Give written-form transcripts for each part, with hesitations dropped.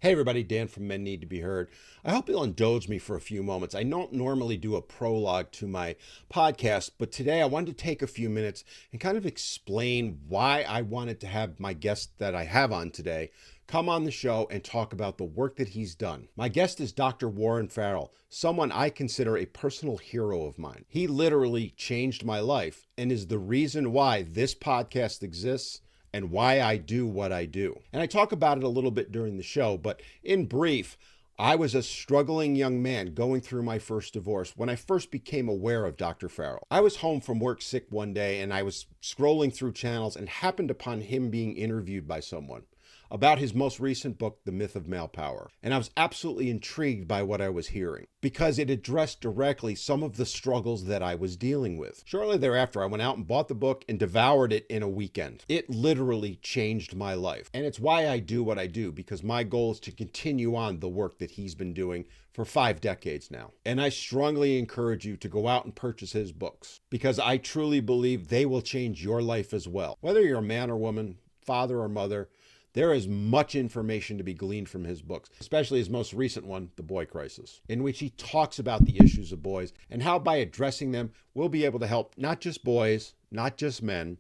Hey everybody, Dan from Men Need to Be Heard. I hope you'll indulge me for a few moments. I don't normally do a prologue to my podcast, but today I wanted to take a few minutes and kind of explain why I wanted to have my guest that I have on today come on the show and talk about the work that he's done. My guest is Dr. Warren Farrell, someone I consider a personal hero of mine. He literally changed my life and is the reason why this podcast exists and why I do what I do. And I talk about it a little bit during the show, but in brief, I was a struggling young man going through my first divorce when I first became aware of Dr. Farrell. I was home from work sick one day and I was scrolling through channels and happened upon him being interviewed by someone about his most recent book, The Myth of Male Power. And I was absolutely intrigued by what I was hearing because it addressed directly some of the struggles that I was dealing with. Shortly thereafter, I went out and bought the book and devoured it in a weekend. It literally changed my life. And it's why I do what I do, because my goal is to continue on the work that he's been doing for 5 decades now. And I strongly encourage you to go out and purchase his books because I truly believe they will change your life as well. Whether you're a man or woman, father or mother, there is much information to be gleaned from his books, especially his most recent one, The Boy Crisis, in which he talks about the issues of boys and how by addressing them, we'll be able to help not just boys, not just men,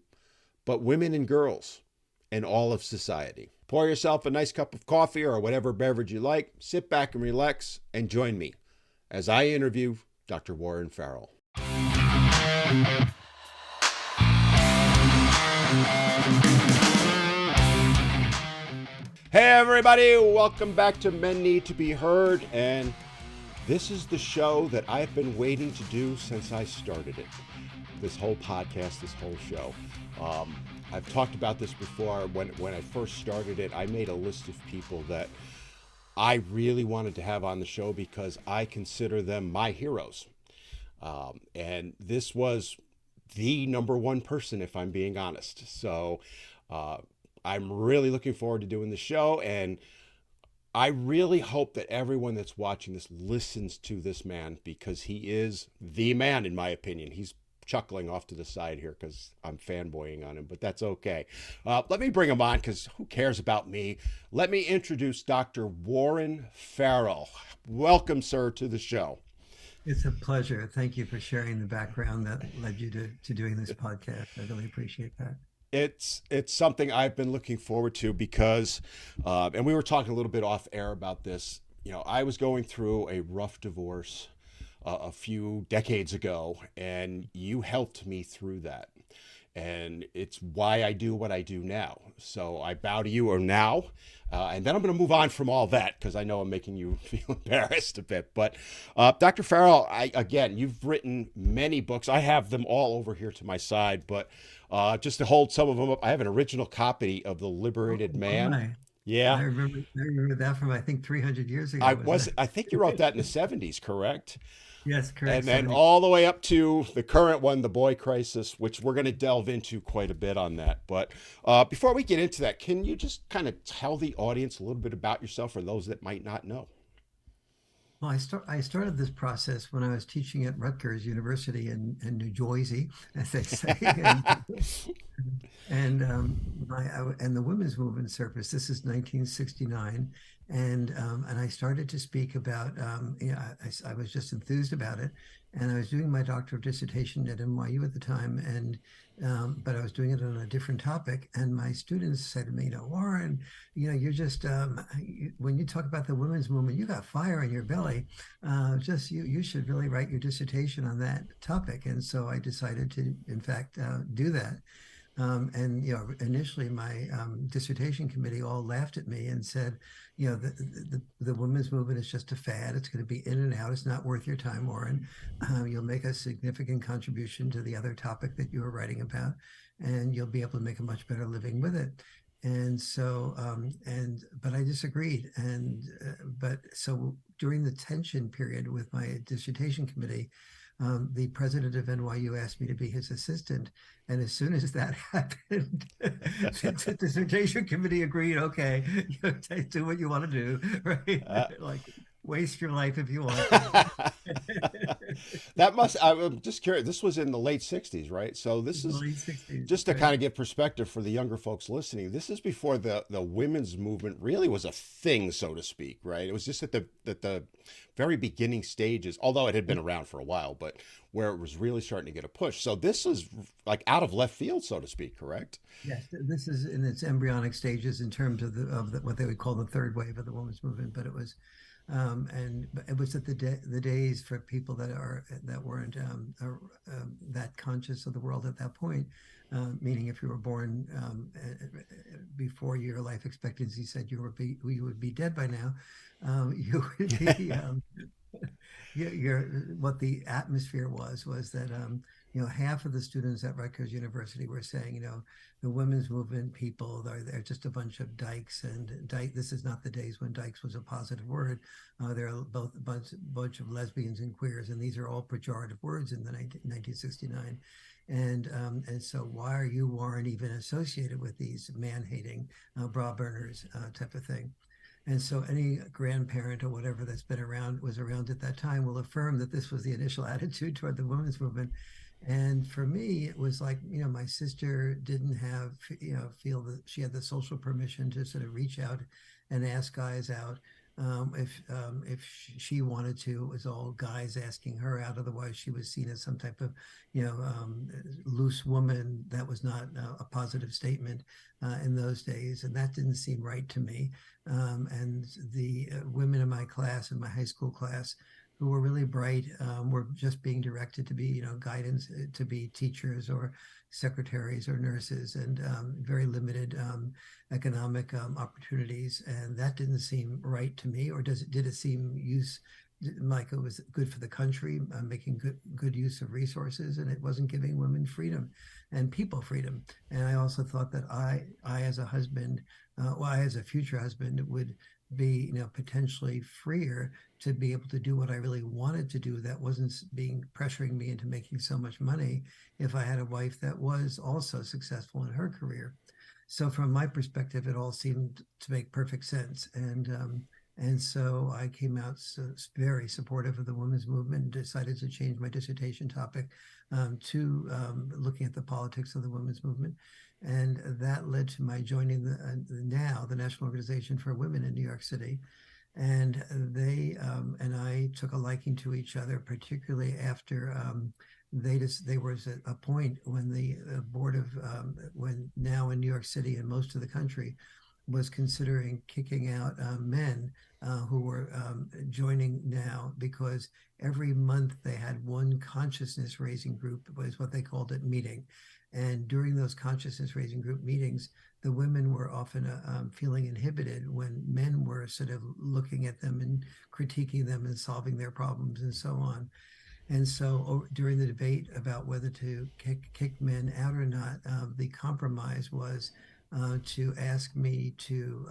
but women and girls and all of society. Pour yourself a nice cup of coffee or whatever beverage you like, sit back and relax, and join me as I interview Dr. Warren Farrell. Hey everybody, welcome back to Men Need to Be Heard, and this is the show that I've been waiting to do since I started it. This whole podcast, this whole show. I've talked about this before. When I first started it, I made a list of people that I really wanted to have on the show because I consider them my heroes. And this was the number one person, if I'm being honest. So, I'm really looking forward to doing the show, and I really hope that everyone that's watching this listens to this man because he is the man, in my opinion. He's chuckling off to the side here because I'm fanboying on him, but that's okay. Let me bring him on because who cares about me? Let me introduce Dr. Warren Farrell. Welcome, sir, to the show. It's a pleasure. Thank you for sharing the background that led you to doing this podcast. I really appreciate that. It's something I've been looking forward to because, and we were talking a little bit off air about this. You know, I was going through a rough divorce a few decades ago, and you helped me through that. And it's why I do what I do now. So I bow to you now. And then I'm going to move on from all that because I know I'm making you feel embarrassed a bit. But Dr. Farrell, again, you've written many books. I have them all over here to my side. But just to hold some of them up, I have an original copy of The Liberated Man. My. Yeah. I remember that from, I think, 300 years ago. I think you wrote that in the 70s, correct? Yes, correct. And then 70. all the way up to the current one, The Boy Crisis, which we're going to delve into quite a bit on that. But before we get into that, can you just kind of tell the audience a little bit about yourself for those that might not know? Well, I started this process when I was teaching at Rutgers University in New Jersey, as they say. And the women's movement surfaced. This is 1969, and I started to speak about. I was just enthused about it, and I was doing my doctoral dissertation at NYU at the time, and but I was doing it on a different topic. And my students said to me, Warren, you're just when you talk about the women's movement, you got fire in your belly. You should really write your dissertation on that topic." And so I decided to, in fact, do that. Initially my dissertation committee all laughed at me and said, the women's movement is just a fad. It's going to be in and out. It's not worth your time, Warren. You'll make a significant contribution to the other topic that you were writing about, and you'll be able to make a much better living with it. And so, but I disagreed. But so during the tension period with my dissertation committee, the president of NYU asked me to be his assistant. And as soon as that happened, the dissertation committee agreed, okay, do what you want to do, right? waste your life if you want to. That must, I'm just curious. This was in the late 60s, right? So this In the is late 60s, just to right? kind of give perspective for the younger folks listening. This is before the women's movement really was a thing, so to speak, right? It was just at the very beginning stages, although it had been around for a while, but where it was really starting to get a push. So this is like out of left field, so to speak, correct? Yes, this is in its embryonic stages in terms of what they would call the third wave of the women's movement. But it was, and it was at the days for people that weren't that conscious of the world at that point. Meaning, if you were born before your life expectancy said you would be dead by now, you would be you're what the atmosphere was that half of the students at Rutgers University were saying the women's movement people they're just a bunch of dykes, and this is not the days when dykes was a positive word. They're both a bunch of lesbians and queers, and these are all pejorative words in the 1969. And so why are you, Warren, even associated with these man-hating bra burners type of thing? And so any grandparent or whatever that's been around, was around at that time, will affirm that this was the initial attitude toward the women's movement. And for me, it was like, my sister didn't have, feel that she had the social permission to sort of reach out and ask guys out. If she wanted to, it was all guys asking her out. Otherwise, she was seen as some type of, loose woman. That was not a positive statement in those days, and that didn't seem right to me. And the women in my class, in my high school class, who were really bright, were just being directed to be, guidance, to be teachers or secretaries or nurses, and very limited economic opportunities. And that didn't seem right to me. Or did it seem like it was good for the country, making good use of resources, and it wasn't giving women freedom and people freedom. And I also thought that I as a husband, I as a future husband, would be, potentially freer to be able to do what I really wanted to do, that wasn't being pressuring me into making so much money, if I had a wife that was also successful in her career. So from my perspective, it all seemed to make perfect sense. And so I came out very supportive of the women's movement, and decided to change my dissertation topic to looking at the politics of the women's movement. And that led to my joining the National Organization for Women in New York City. And they and I took a liking to each other, particularly after there was a point when the board of when now in New York City and most of the country was considering kicking out men who were joining now, because every month they had one consciousness raising group, was what they called it, meeting. And during those consciousness raising group meetings, the women were often feeling inhibited when men were sort of looking at them and critiquing them and solving their problems and so on. And so during the debate about whether to kick men out or not, the compromise was to ask me to,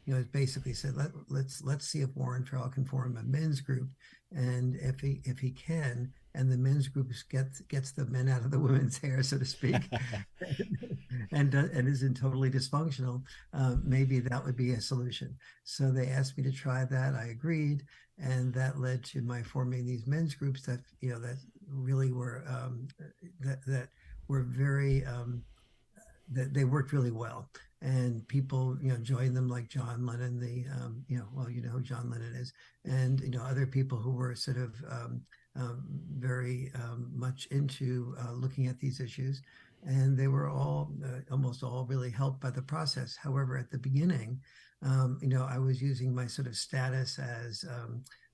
it basically said, let's see if Warren Farrell can form a men's group, and if he can, and the men's group gets the men out of the women's hair, so to speak, and isn't totally dysfunctional, maybe that would be a solution. So they asked me to try that. I agreed, and that led to my forming these men's groups that that really were that were very that they worked really well, and people joined them, like John Lennon, the well, who John Lennon is, and other people who were sort of very much into looking at these issues, and they were all almost all really helped by the process. However, at the beginning, I was using my sort of status as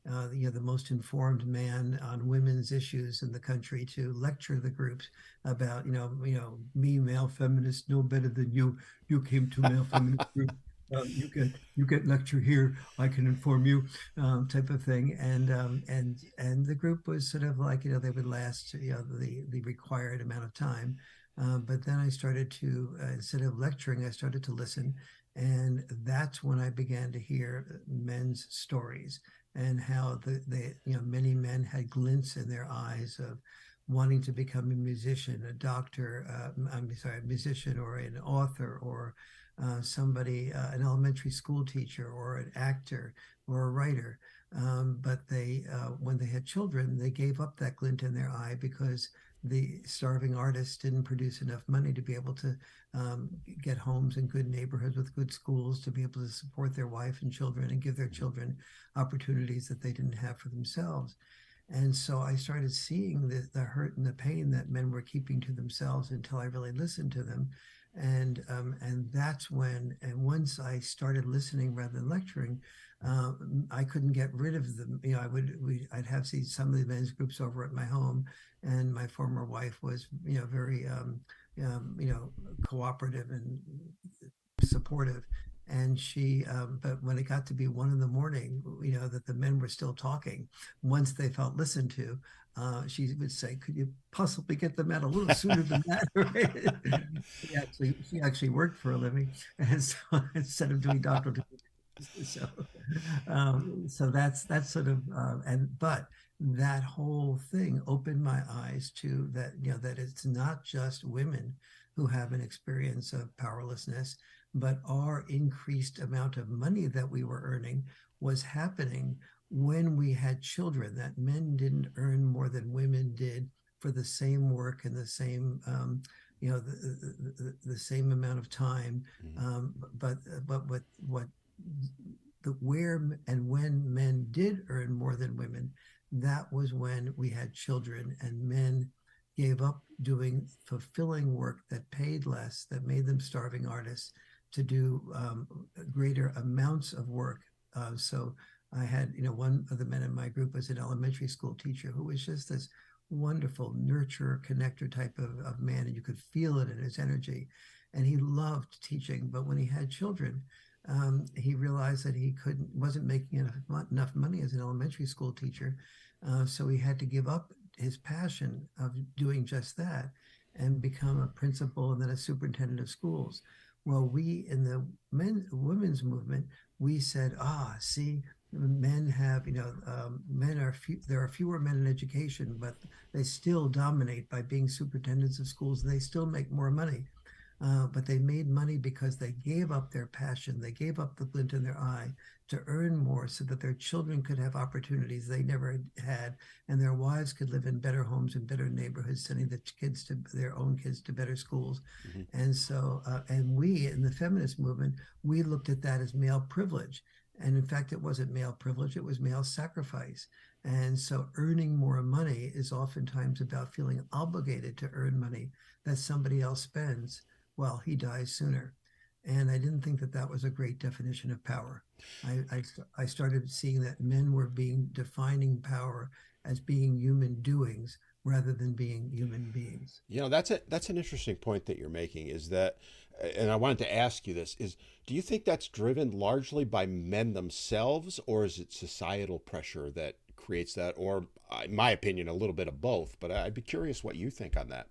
the most informed man on women's issues in the country to lecture the groups about, me, male feminist, no better than you. You came to male feminist group. You get lecture here. I can inform you, type of thing. And the group was sort of like, they would last the required amount of time. But then I started to, instead of lecturing, I started to listen. And that's when I began to hear men's stories, and how many men had glints in their eyes of wanting to become a musician, a doctor, I'm sorry, a musician, or an author, or somebody, an elementary school teacher or an actor or a writer. But when they had children, they gave up that glint in their eye because the starving artists didn't produce enough money to be able to um, get homes in good neighborhoods with good schools to be able to support their wife and children and give their Mhm. children opportunities that they didn't have for themselves. And so I started seeing the hurt and the pain that men were keeping to themselves until I really listened to them. And that's when, and once I started listening rather than lecturing, I couldn't get rid of them. You know, I'd have some of the men's groups over at my home, and my former wife was, very, cooperative and supportive. And but when it got to be 1 in the morning, that the men were still talking, once they felt listened to, she would say, "Could you possibly get them out a little sooner than that?" Right? She actually worked for a living, and so instead of doing doctoral degrees, so so that's sort of and but that whole thing opened my eyes to that, that it's not just women who have an experience of powerlessness, but our increased amount of money that we were earning was happening when we had children, that men didn't earn more than women did for the same work and the same the same amount of time. Mhm. But what the where and when men did earn more than women, that was when we had children and men gave up doing fulfilling work that paid less, that made them starving artists, to do greater amounts of work. So I had, one of the men in my group was an elementary school teacher who was just this wonderful nurturer, connector type of man, and you could feel it in his energy. And he loved teaching, but when he had children, he realized that he wasn't making enough money as an elementary school teacher, so he had to give up his passion of doing just that and become a principal and then a superintendent of schools. Well, we in the women's movement, we said, see, men have, there are fewer men in education, but they still dominate by being superintendents of schools, and they still make more money. But they made money because they gave up their passion, they gave up the glint in their eye to earn more so that their children could have opportunities they never had, and their wives could live in better homes and better neighborhoods, sending their own kids to better schools. Mhm. And so, and we in the feminist movement, we looked at that as male privilege. And in fact, it wasn't male privilege, it was male sacrifice. And so earning more money is oftentimes about feeling obligated to earn money that somebody else spends well, he dies sooner. And I didn't think that that was a great definition of power. I started seeing that men were defining power as being human doings rather than being human beings. That's an interesting point that you're making. Is that, and I wanted to ask you this: is do you think that's driven largely by men themselves, or is it societal pressure that creates that, or, in my opinion, a little bit of both? But I'd be curious what you think on that.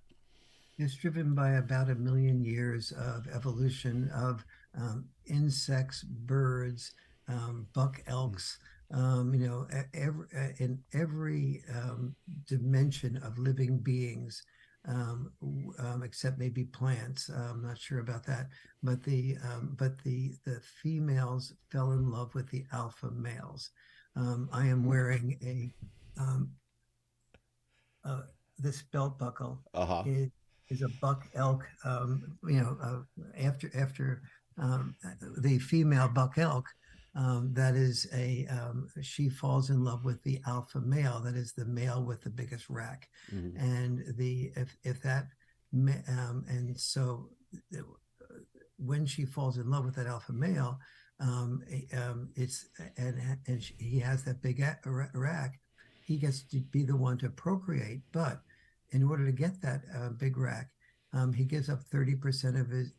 It's driven by about 1 million years of evolution of insects, birds, buck elks, in every dimension of living beings, except maybe plants. I'm not sure about that, but the females fell in love with the alpha males. I am wearing um, uh, this belt buckle Uh huh. is is a buck elk. After the female buck elk, that is she falls in love with the alpha male. That is the male with the biggest rack, Hmm. and the if that and so when she falls in love with that alpha male, it's and he has that big rack. He gets to be the one to procreate, but in order to get that big rack, he gives up 30% of his.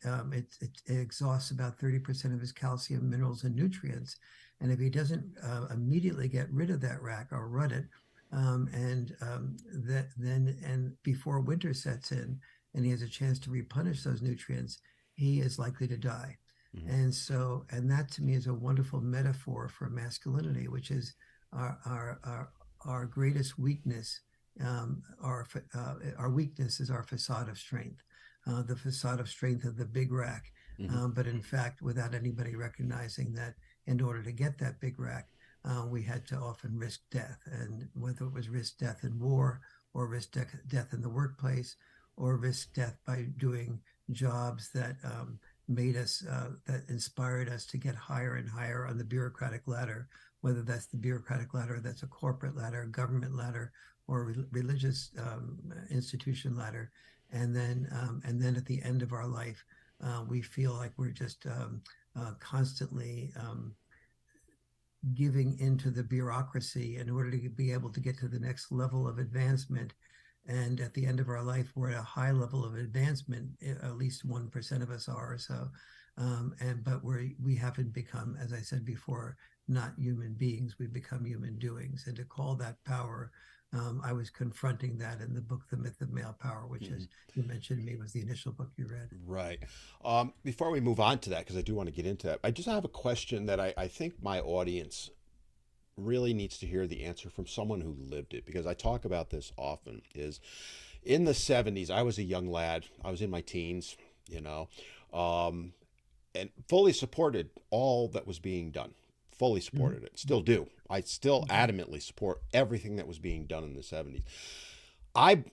It exhausts about 30% of his calcium, minerals, and nutrients. And if he doesn't immediately get rid of that rack or rut it, and that then and before winter sets in, and he has a chance to replenish those nutrients, he is likely to die. Hmm. And that to me is a wonderful metaphor for masculinity, which is our greatest weakness. Our weakness is our facade of strength, the facade of strength of the big rack. Hmm. but in fact, without anybody recognizing that in order to get that big rack, we had to often risk death. And whether it was risk death in war or risk death in the workplace or risk death by doing jobs that made us, that inspired us to get higher and higher on the bureaucratic ladder, whether that's the bureaucratic ladder, that's a corporate ladder, government ladder, or religious institution ladder. And then at the end of our life, we feel like we're just constantly giving into the bureaucracy in order to be able to get to the next level of advancement. And at the end of our life, we're at a high level of advancement. At least 1% of us are. So, but we haven't become, as I said before, not human beings. We've become human doings. And to call that power, I was confronting that in the book, The Myth of Male Power, which, Hmm. as you mentioned to me, was the initial book you read. Right. Before we move on to that, because I do want to get into that, I just have a question that I think my audience really needs to hear the answer from someone who lived it, because I talk about this often. Is in the 70s, I was a young lad. I was in my teens, you know, um, and fully supported all that was being done. Fully Mhm. supported it. Still do. I still Okay. adamantly support everything that was being done in the 70s. I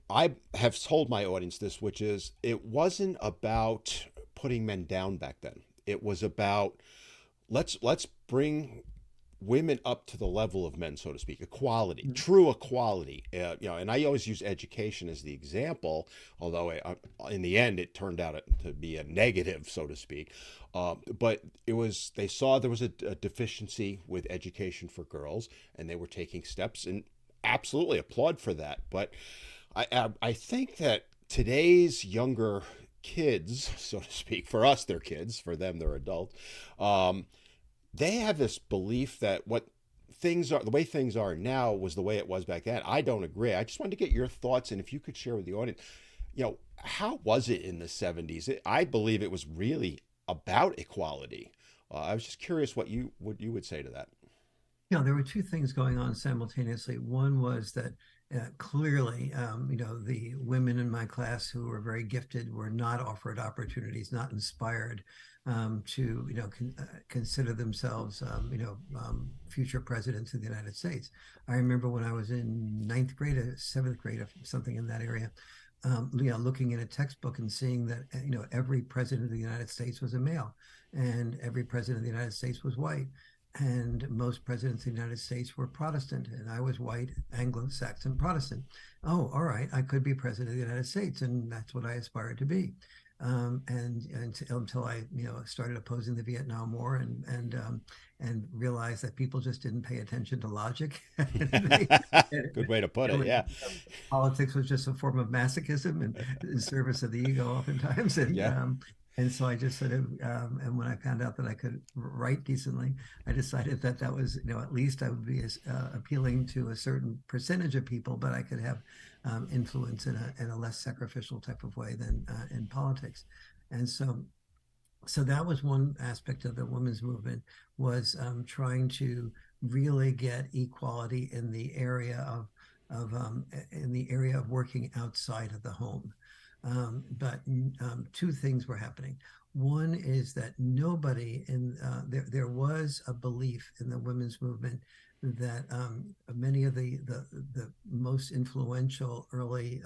have told my audience this, which is it wasn't about putting men down back then. It was about let's bring women up to the level of men, so to speak, equality, Mhm. true equality. And I always use education as the example, although in the end it turned out to be a negative, so to speak. But it was they saw there was a deficiency with education for girls, and they were taking steps, and absolutely applaud for that. But I think that today's younger kids, so to speak, for us they're kids, for them they're adults. Um, they have this belief that what things are the way things are now was the way it was back then. I don't agree. I just wanted to get your thoughts, and if you could share with the audience, how was it in the 70s? I believe it was really about equality. I was just curious what you would say to that. There were two things going on simultaneously. One was that clearly, the women in my class who were very gifted were not offered opportunities, not inspired to, consider themselves, future presidents of the United States. I remember when I was in ninth grade, or seventh grade, or something in that area. Looking in a textbook and seeing that every president of the United States was a male, and every president of the United States was white, and most presidents of the United States were Protestant, and I was white, Anglo-Saxon Protestant. Oh, all right, I could be president of the United States, and that's what I aspired to be. And until I, started opposing the Vietnam War and realized that people just didn't pay attention to logic. they, Good way to put it. and, Yeah. politics was just a form of masochism and in service of the ego oftentimes. And Yeah. and so I just sort of, and when I found out that I could write decently, I decided that that was, at least I would be appealing to a certain percentage of people, but I could have influence in a less sacrificial type of way than in politics. And so that was one aspect of the women's movement, was trying to really get equality in the area of working outside of the home. But two things were happening. One is that nobody there was a belief in the women's movement that many of the most influential early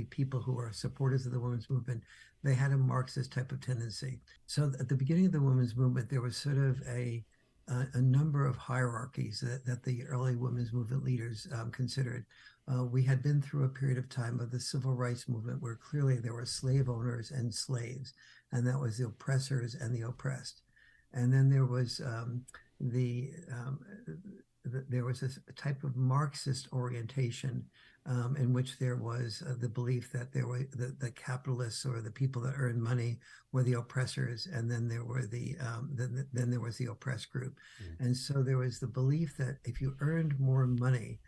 people who are supporters of the women's movement, they had a Marxist type of tendency. So at the beginning of the women's movement, there was sort of a number of hierarchies that the early women's movement leaders considered. We had been through a period of time of the civil rights movement where clearly there were slave owners and slaves, and that was the oppressors and the oppressed. And then there was the there was a type of Marxist orientation in which there was the belief that there were the capitalists, or the people that earned money, were the oppressors, and then there were then there was the oppressed group. Mm. And so there was the belief that if you earned more money,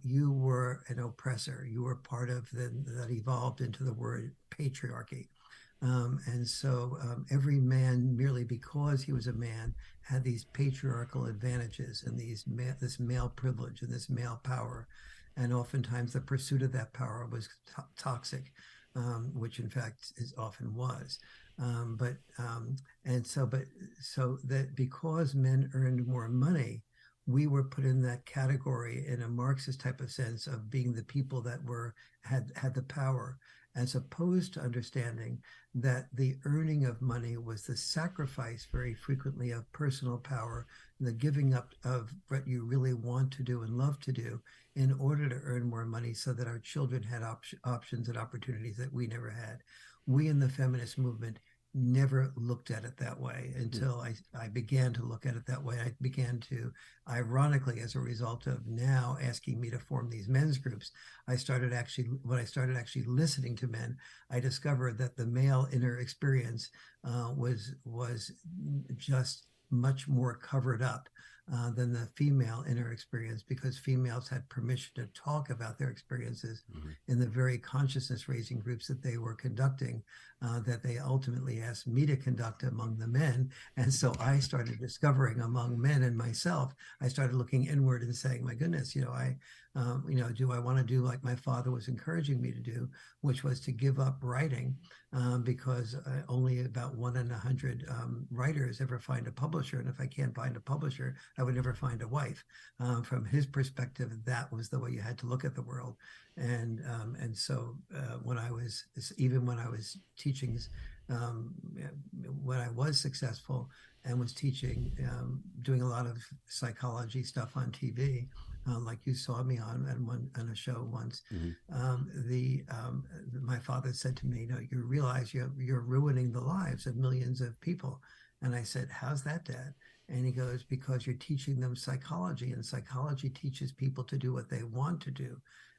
you were an oppressor. You were part of that evolved into the word patriarchy. And so every man, merely because he was a man, had these patriarchal advantages and this male privilege and this male power. And oftentimes the pursuit of that power was toxic, which in fact is often was. But and so, but so that because men earned more money, we were put in that category in a Marxist type of sense of being the people that were had the power, as opposed to understanding that the earning of money was the sacrifice very frequently of personal power, the giving up of what you really want to do and love to do in order to earn more money so that our children had options and opportunities that we never had. We in the feminist movement never looked at it that way Hmm. until I began to look at it that way. I began to, ironically, as a result of now asking me to form these men's groups, when I started actually listening to men, I discovered that the male inner experience was just much more covered up than the female inner experience, because females had permission to talk about their experiences Hmm. in the very consciousness raising groups that they were conducting, that they ultimately asked me to conduct among the men. And so I started discovering among men and myself, I started looking inward and saying, my goodness, do I want to do like my father was encouraging me to do, which was to give up writing, because only about 1 in 100 writers ever find a publisher. And if I can't find a publisher, I would never find a wife. From his perspective, that was the way you had to look at the world. And so when I was teaching, um, when I was successful and was teaching, doing a lot of psychology stuff on TV, like you saw me on a show once. Hmm. The My father said to me, you realize you're ruining the lives of millions of people. And I said, how's that, Dad? And he goes, because you're teaching them psychology, and psychology teaches people to do what they want to do.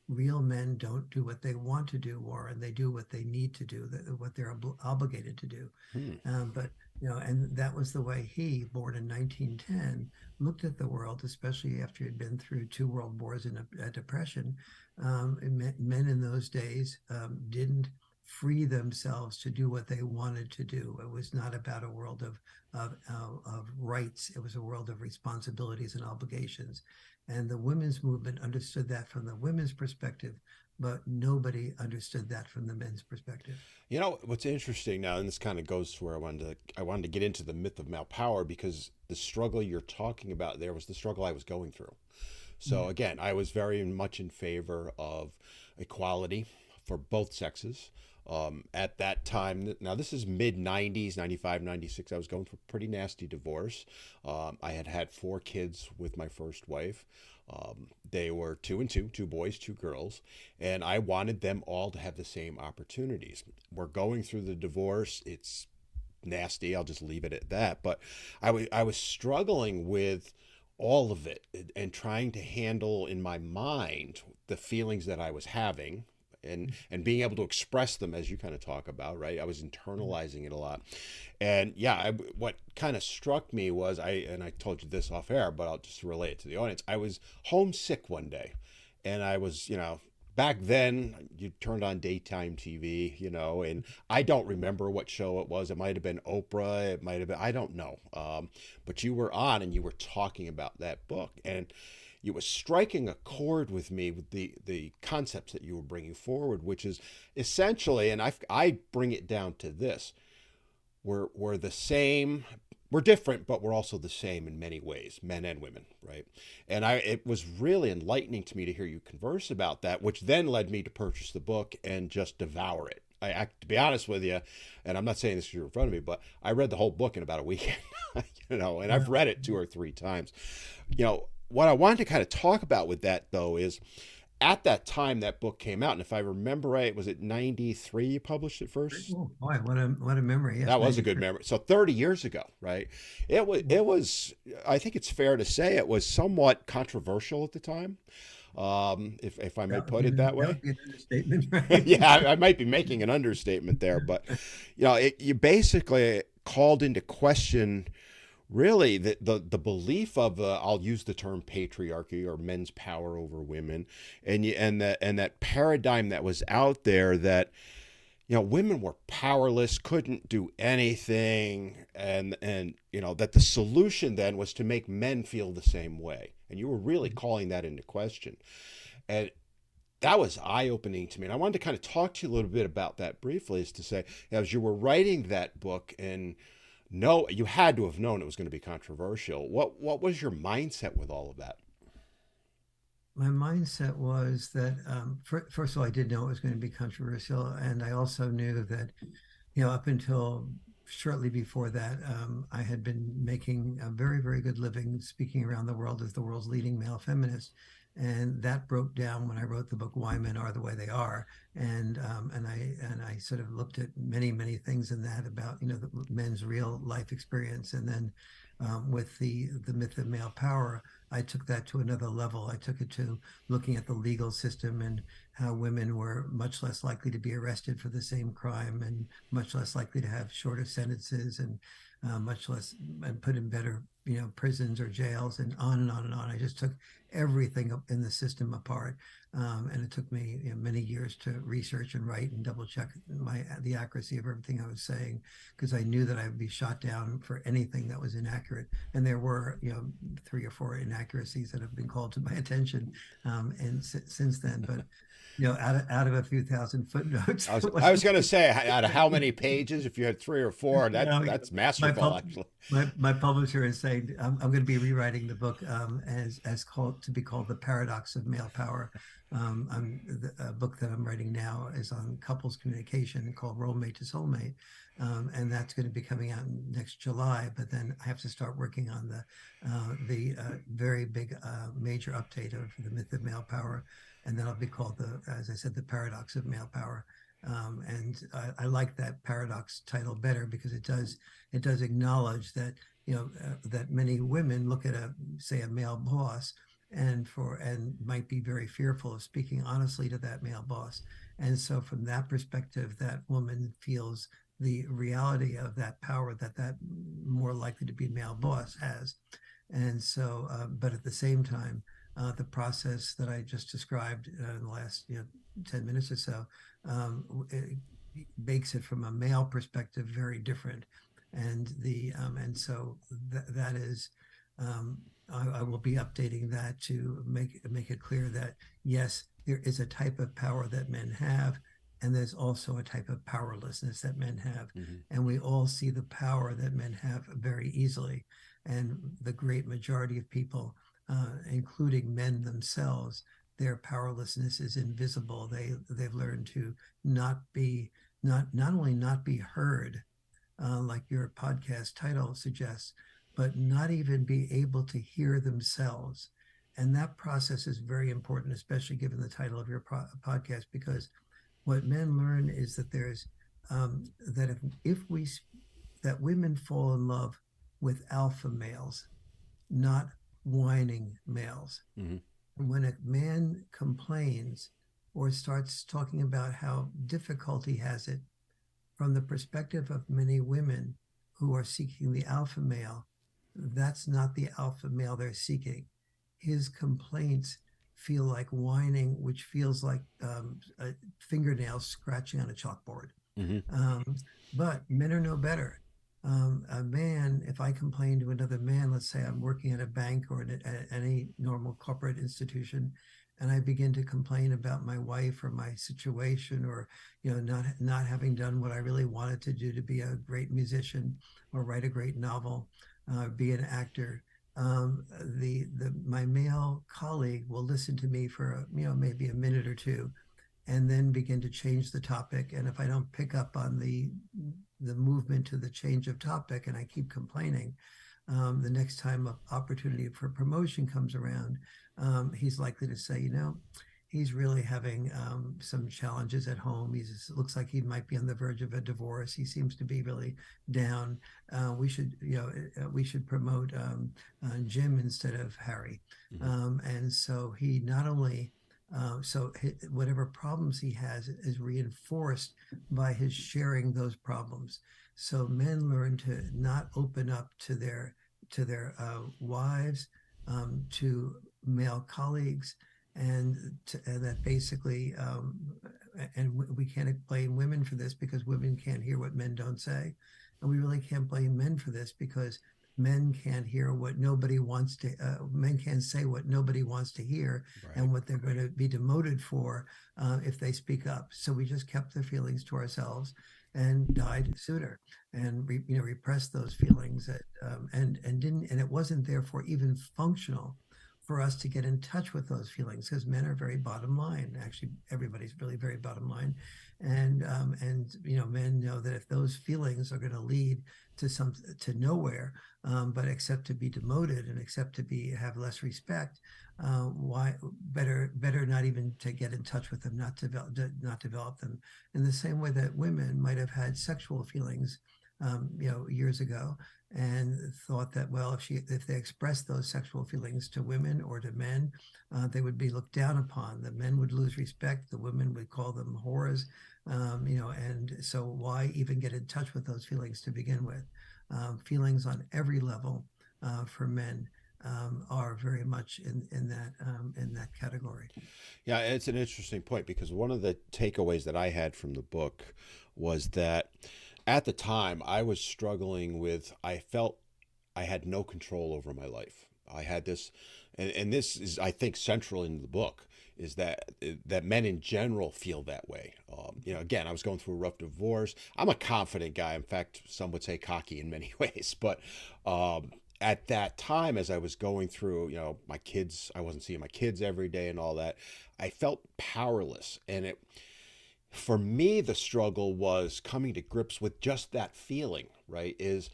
Real men don't do what they want to do, Warren. They do what they need to do, what they're obligated to do. Hmm. But and that was the way he, born in 1910, looked at the world, especially after he'd been through 2 world wars and a depression. Men in those days didn't free themselves to do what they wanted to do. It was not about a world of rights. It was a world of responsibilities and obligations. And the women's movement understood that from the women's perspective, but nobody understood that from the men's perspective. You know what's interesting now, and this kind of goes to where I wanted to get into the myth of male power, because the struggle you're talking about there was the struggle I was going through. So Yeah. again, I was very much in favor of equality for both sexes. At that time, now this is mid 90s, 95, 96. I was going through a pretty nasty divorce. I had had 4 kids with my first wife. They were 2 and 2, 2 boys, 2 girls, and I wanted them all to have the same opportunities. We're going through the divorce. It's nasty. I'll just leave it at that. But I was struggling with all of it and trying to handle in my mind the feelings that I was having, and being able to express them, as you kind of talk about, right? I was internalizing it a lot. And yeah, what kind of struck me was, and I told you this off air, but I'll just relate it to the audience. I was homesick one day, and I was, back then you turned on daytime TV, and I don't remember what show it was. It might have been Oprah. It might have been, I don't know. But you were on and you were talking about that book, and you were striking a chord with me with the concepts that you were bringing forward, which is essentially, and I bring it down to this: we're the same, we're different, but we're also the same in many ways, men and women, right? And it was really enlightening to me to hear you converse about that, which then led me to purchase the book and just devour it. To be honest with you, and I'm not saying this because you're in front of me, but I read the whole book in about a weekend, and I've Well, read it 2 or 3 times. What I wanted to kind of talk about with that, though, is at that time that book came out, and if I remember right, was it 93 you published it first? oh boy, what a memory! Yes, That was a good 93. memory. So 30 years ago, right? It was. I think it's fair to say it was somewhat controversial at the time, if I may put it that That way. would be an understatement, right? Yeah, I might be making an understatement there, but you basically called into question really the belief of, I'll use the term patriarchy, or men's power over women, and that paradigm that was out there that women were powerless, couldn't do anything, and that the solution then was to make men feel the same way, and you were really calling that into question. And That was eye-opening to me, and I wanted to kind of talk to you a little bit about that briefly. Is to say, as you were writing that book, and no, you had to have known it was going to be controversial. What was your mindset with all of that? My mindset was that first of all, I did know it was going to be controversial, and I also knew that up until shortly before that, I had been making a very, very good living speaking around the world as the world's leading male feminist. And that broke down when I wrote the book "Why Men Are the Way They Are," and I sort of looked at many, many things in that about the men's real life experience, and then with the myth of male power, I took that to another level. I took it to looking at the legal system and how women were much less likely to be arrested for the same crime and much less likely to have shorter sentences and much less and put in better prisons or jails and on and on and on. I just took everything in the system apart, and it took me many years to research and write and double check the accuracy of everything I was saying, because I knew that I would be shot down for anything that was inaccurate. And there were 3 or 4 inaccuracies that have been called to my attention, and since then. But out of a few thousand footnotes, it I was wasn't. going to say, out of how many pages? If you had three or four, you know, that's my masterful, pub, actually. my publisher is saying I'm going to be rewriting the book as called to be called "The Paradox of Male Power." A book that I'm writing now is on couples communication called "Roommate to Soulmate," and that's going to be coming out next July. But then I have to start working on the very big major update of the myth of male power, and that'll be called as I said, "The Paradox of Male Power." And I like that paradox title better because it does acknowledge that that many women look at say a male boss and might be very fearful of speaking honestly to that male boss. And so from that perspective, that woman feels the reality of that power that more likely to be male boss has. And so, but at the same time, the process that I just described in the last 10 minutes or so, it makes it from a male perspective very different. And so that is, I will be updating that to make it clear that yes, there is a type of power that men have, and there's also a type of powerlessness that men have, Hmm. and we all see the power that men have very easily, and the great majority of people, including men themselves, their powerlessness is invisible. They've learned to not only not be heard, like your podcast title suggests, but not even be able to hear themselves. And that process is very important, especially given the title of your podcast, because what men learn is that there's that if we that women fall in love with alpha males, not whining males. Hmm. When a man complains or starts talking about how difficult he has it from the perspective of many women who are seeking the alpha male, that's not the alpha male they're seeking. His complaints feel like whining, which feels like a fingernail scratching on a chalkboard. Hmm. Um, but men are no better. A man, if I complain to another man, let's say I'm working at a bank or at any normal corporate institution, and I begin to complain about my wife or my situation, or not having done what I really wanted to do to be a great musician or write a great novel, be an actor. The my male colleague will listen to me for maybe a minute or two, and then begin to change the topic. And if I don't pick up on the movement to the change of topic, and I keep complaining, the next time an opportunity for promotion comes around, he's likely to say, he's really having some challenges at home. Looks like he might be on the verge of a divorce. He seems to be really down. We should promote Jim instead of Harry. Hmm. And so he not only whatever problems he has is reinforced by his sharing those problems. So men learn to not open up to their wives, to male colleagues, and that basically, and we can't blame women for this because women can't hear what men don't say, and we really can't blame men for this because men can't hear what nobody wants to, men can't say what nobody wants to hear Right. and what they're going to be demoted for if they speak up. So we just kept the feelings to ourselves and died sooner and repressed those feelings and didn't, and it wasn't therefore even functional for us to get in touch with those feelings because men are very bottom line. Actually, everybody's really very bottom line, and men know that if those feelings are going to lead to nowhere, but except to be demoted and except to be have less respect, why better not even to get in touch with them, not develop them in the same way that women might have had sexual feelings years ago and thought that, well, if they expressed those sexual feelings to women or to men, they would be looked down upon. The men would lose respect. The women would call them whores. And so why even get in touch with those feelings to begin with? Feelings on every level for men are very much in that category. Yeah, it's an interesting point because one of the takeaways that I had from the book was that at the time I was struggling with, I felt I had no control over my life. I had this, and this is, I think, central in the book, is that men in general feel that way. Again, I was going through a rough divorce. I'm a confident guy. In fact, some would say cocky in many ways. But at that time, as I was going through, my kids, I wasn't seeing my kids every day and all that. I felt powerless, and it for me, the struggle was coming to grips with just that feeling, right? Is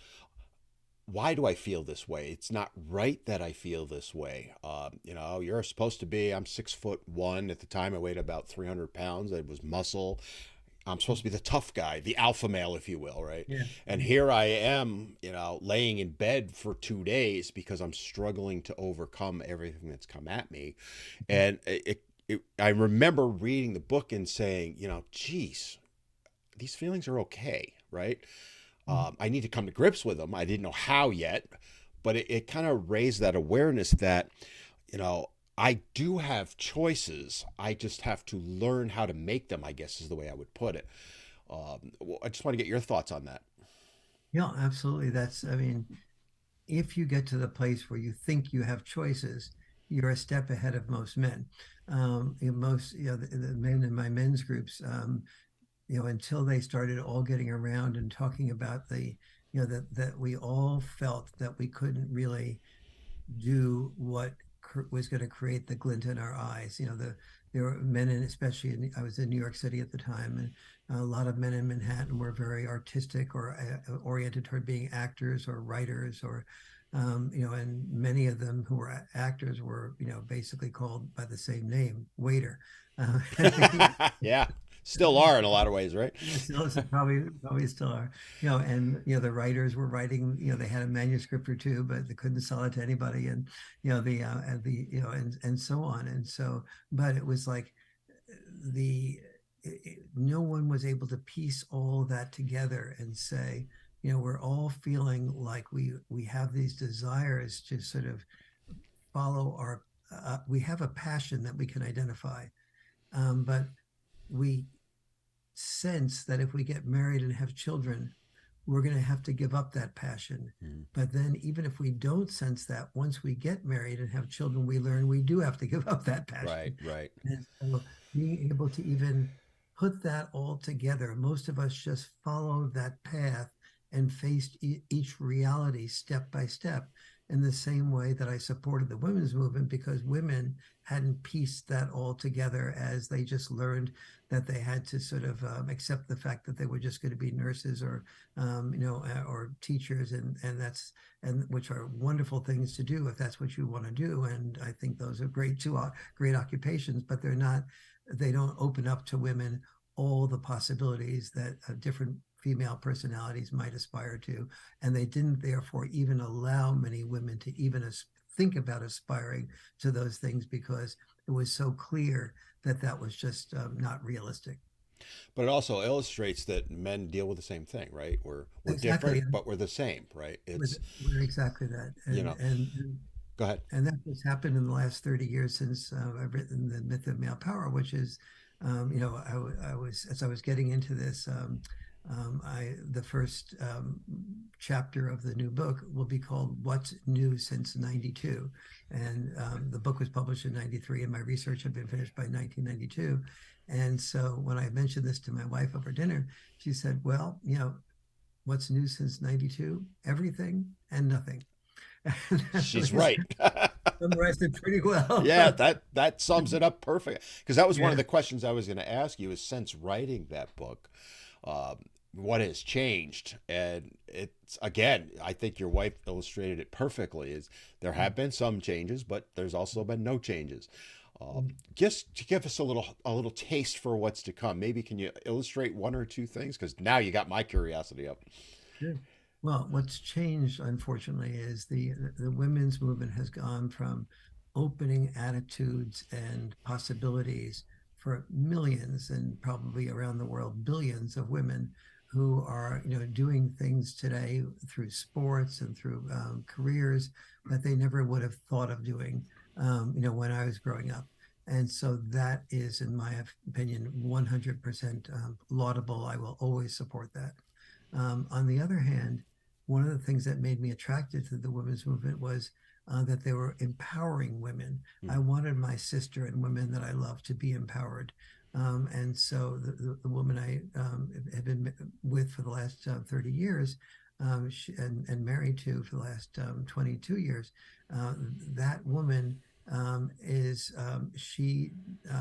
why do I feel this way? It's not right that I feel this way. You're supposed to be, I'm 6'1" at the time. I weighed about 300 pounds. I was muscle. I'm supposed to be the tough guy, the alpha male, if you will, right? Yeah. And here I am, laying in bed for 2 days because I'm struggling to overcome everything that's come at me. And I remember reading the book and saying, geez, these feelings are okay, right? I need to come to grips with them. I didn't know how yet, but it kind of raised that awareness that, you know, I do have choices. I just have to learn how to make them, I guess is the way I would put it. I just want to get your thoughts on that. Yeah, absolutely. I mean, if you get to the place where you think you have choices, you're a step ahead of most men. The men in my men's groups, until they started all getting around and talking about that we all felt that we couldn't really do what was going to create the glint in our eyes. There were men in, especially I was in New York City at the time, and a lot of men in Manhattan were very artistic or oriented toward being actors or writers and many of them who were actors were, basically called by the same name, waiter. Uh, Yeah, still are in a lot of ways, right? still probably still are, and the writers were writing, they had a manuscript or two, but they couldn't sell it to anybody, and and so on, and so, but it was like the no one was able to piece all that together and say, we're all feeling like we have these desires to sort of follow our we have a passion that we can identify, but we sense that if we get married and have children, we're going to have to give up that passion. Mm. But then, even if we don't sense that, once we get married and have children, we learn we do have to give up that Right, passion. right. And so, being able to even put that all together, most of us just followed that path and faced each reality step by step in the same way that I supported the women's movement because women hadn't pieced that all together as they just learned that they had to sort of accept the fact that they were just going to be nurses or teachers, and which are wonderful things to do if that's what you want to do. And I think those are great occupations, but they don't open up to women all the possibilities that different female personalities might aspire to, and they didn't therefore even allow many women to even think about aspiring to those things because it was so clear that that was just not realistic. But it also illustrates that men deal with the same thing, right? We're Exactly. different, but we're the same, right? It's We're exactly that. you know. Go ahead. And that's what's happened in the last 30 years since I've written The Myth of Male Power, which is, I was, as I was getting into this, The first chapter of the new book will be called "What's New Since '92," and the book was published in '93, and my research had been finished by 1992. And so when I mentioned this to my wife over dinner, she said, "Well, what's new since '92? Everything and nothing." And that She's really right. summarized it pretty well. Yeah, that sums it up perfect. Because that was one of Yeah. the questions I was going to ask you. Is since writing that book, what has changed? And it's again, I think your wife illustrated it perfectly. Is there have been some changes, but there's also been no changes. Just to give us a little taste for what's to come. Maybe can you illustrate one or two things? Because now you got my curiosity up. Sure. Well, what's changed, unfortunately, is the women's movement has gone from opening attitudes and possibilities for millions and probably around the world billions of women who are doing things today through sports and through careers that they never would have thought of doing when I was growing up. And so that is, in my opinion, 100% laudable. I will always support that. On the other hand, one of the things that made me attracted to the women's movement was that they were empowering women. I Mm-hmm. wanted my sister and women that I love to be empowered. And so the woman I have been with for the last 30 years and married to for the last 22 years, that woman she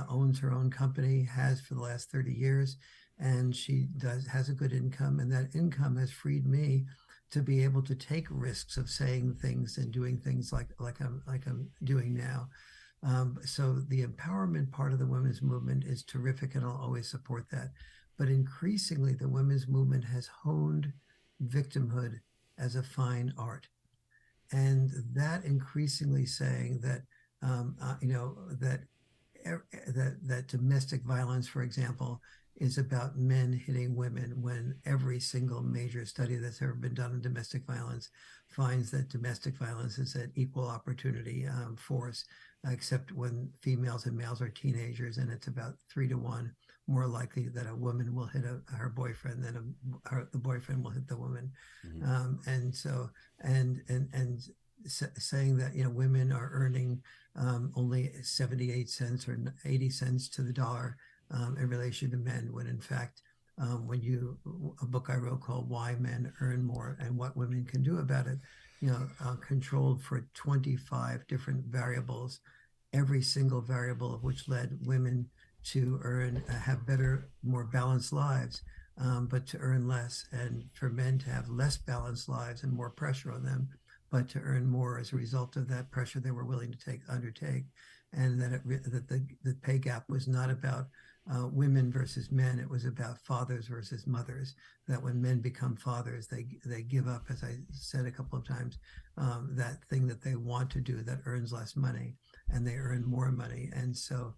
owns her own company, has for the last 30 years, and she has a good income, and that income has freed me to be able to take risks of saying things and doing things like I'm doing now. So the empowerment part of the women's movement is terrific, and I'll always support that. But increasingly, the women's movement has honed victimhood as a fine art, and that increasingly saying that that that domestic violence, for example, is about men hitting women, when every single major study that's ever been done on domestic violence finds that domestic violence is an equal opportunity force, except when females and males are teenagers, and it's about 3 to 1 more likely that a woman will hit her boyfriend than the boyfriend will hit the woman. Mm-hmm. And so, and saying that women are earning only 78 cents or 80 cents to the dollar in relation to men, when in fact, a book I wrote called Why Men Earn More and What Women Can Do About It, controlled for 25 different variables, every single variable of which led women to have better, more balanced lives, but to earn less, and for men to have less balanced lives and more pressure on them, but to earn more as a result of that pressure they were willing to undertake. And that the pay gap was not about women versus men; it was about fathers versus mothers. That when men become fathers, they give up, as I said a couple of times, that thing that they want to do that earns less money, and they earn more money. And so,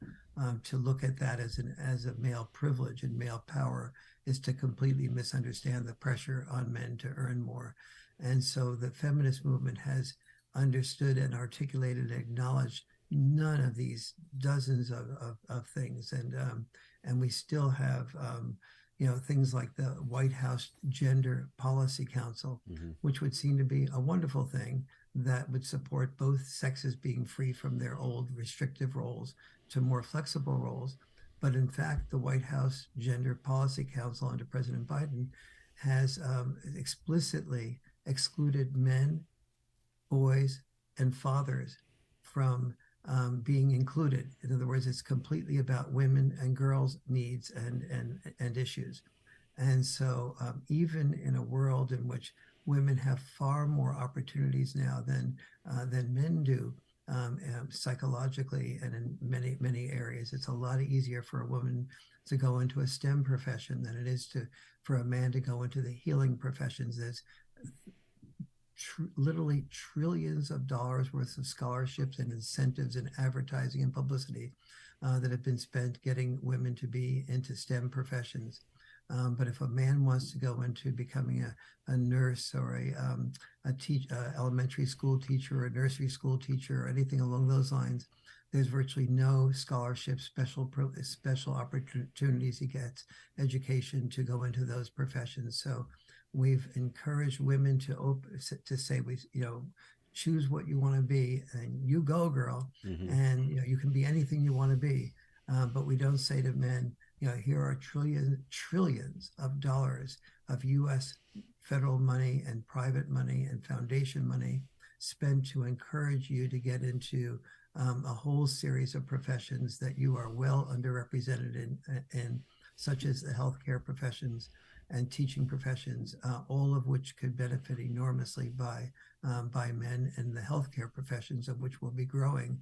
to look at that as a male privilege and male power is to completely misunderstand the pressure on men to earn more. And so the feminist movement has understood and articulated and acknowledged none of these dozens of things. And we still have things like the White House Gender Policy Council, Mm-hmm. which would seem to be a wonderful thing that would support both sexes being free from their old restrictive roles to more flexible roles. But in fact, the White House Gender Policy Council under President Biden has explicitly excluded men, boys, and fathers from being included. In other words, it's completely about women and girls' needs and issues. And so, even in a world in which women have far more opportunities now than men do, psychologically and in many areas, it's a lot easier for a woman to go into a STEM profession than it is for a man to go into the healing professions. There's literally trillions of dollars worth of scholarships and incentives and advertising and publicity that have been spent getting women to be into STEM professions. But if a man wants to go into becoming a nurse or elementary school teacher or a nursery school teacher or anything along those lines, there's virtually no scholarship, special opportunities he gets, education to go into those professions. So we've encouraged women to say, choose what you want to be and you go, girl. Hmm. And you can be anything you want to be. But we don't say to men, here are trillions of dollars of U.S. federal money and private money and foundation money spent to encourage you to get into a whole series of professions that you are well underrepresented in, such as the healthcare professions and teaching professions, all of which could benefit enormously by men, and the healthcare professions of which will be growing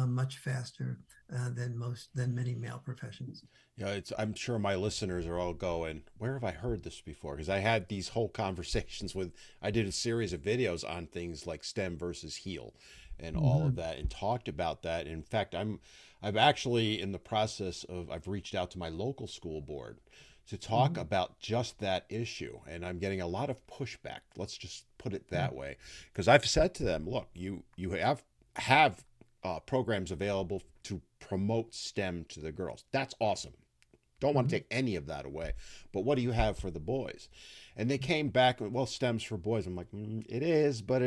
much faster than many male professions. Yeah, it's. I'm sure my listeners are all going, "Where have I heard this before?" Because I had these whole conversations with. I did a series of videos on things like STEM versus heal, and all of Mm-hmm. that, and talked about that. In fact, I've actually in the process of. I've reached out to my local school board to talk Mm-hmm. about just that issue, and I'm getting a lot of pushback. Let's just put it Yeah. that way, because I've said to them, "Look, you have programs available to promote STEM to the girls. That's awesome. Don't want to Mm-hmm. take any of that away. But what do you have for the boys?" And they came back with, well, STEM's for boys. I'm like, it is, but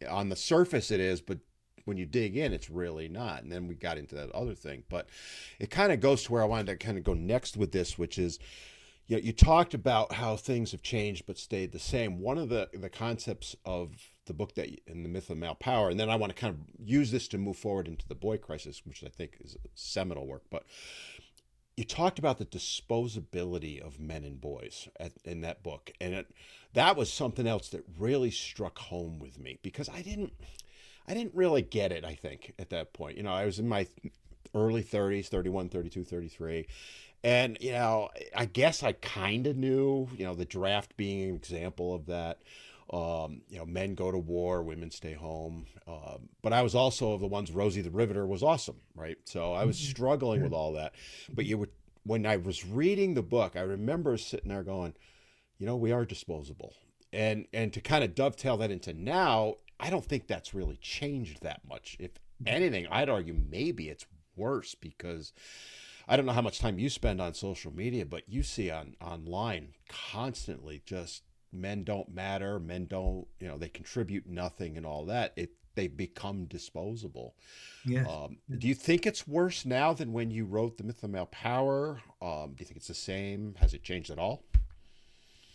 on the surface it is, but when you dig in, it's really not. And then we got into that other thing. But it kind of goes to where I wanted to kind of go next with this, which is, you talked about how things have changed but stayed the same. One of the concepts of the book that in the myth of male power, and then I want to kind of use this to move forward into the boy crisis, which I think is seminal work. But you talked about the disposability of men and boys in that book, and that was something else that really struck home with me because I didn't really get it. I think at that point, I was in my early 30s, 31, 32, 33. And, I guess I kind of knew, the draft being an example of that. Men go to war, women stay home. But I was also of the ones, Rosie the Riveter was awesome, right? So I was Mm-hmm. struggling Yeah. with all that. But when I was reading the book, I remember sitting there going, we are disposable. And to kind of dovetail that into now, I don't think that's really changed that much. If anything, I'd argue maybe it's worse because I don't know how much time you spend on social media, but you see online constantly just men don't matter, men don't, they contribute nothing and all that. They become disposable. Yes. Do you think it's worse now than when you wrote The Myth of Male Power? Do you think it's the same? Has it changed at all?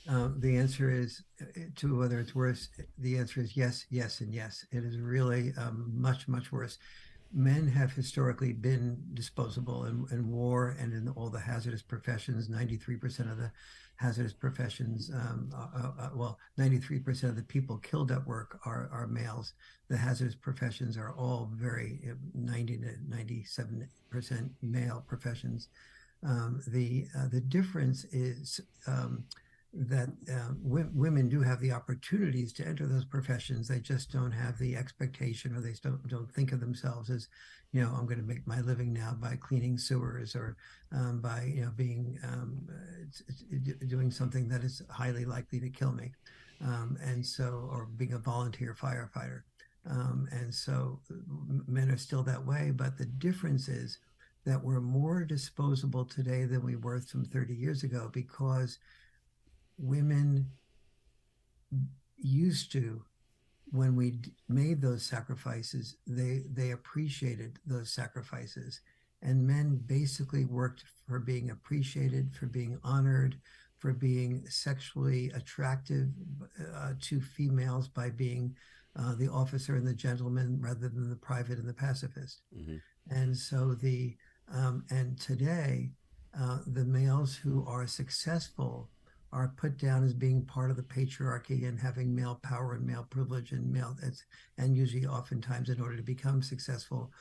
The answer is to whether it's worse. The answer is yes, yes, and yes. It is really much, much worse. Men have historically been disposable in war and in all the hazardous professions. 93% of the hazardous professions, 93% of the people killed at work are males. The hazardous professions are all very 90 to 97% male professions. The difference is that women do have the opportunities to enter those professions. They just don't have the expectation, or they don't think of themselves as, I'm going to make my living now by cleaning sewers or by being doing something that is highly likely to kill me, and so or being a volunteer firefighter. And so men are still that way, but the difference is that we're more disposable today than we were some 30 years ago because women used to, when we made those sacrifices, they appreciated those sacrifices, and men basically worked for being appreciated, for being honored, for being sexually attractive to females by being the officer and the gentleman rather than the private and the pacifist. Hmm. And so and today, the males who are successful are put down as being part of the patriarchy and having male power and male privilege and usually oftentimes in order to become successful,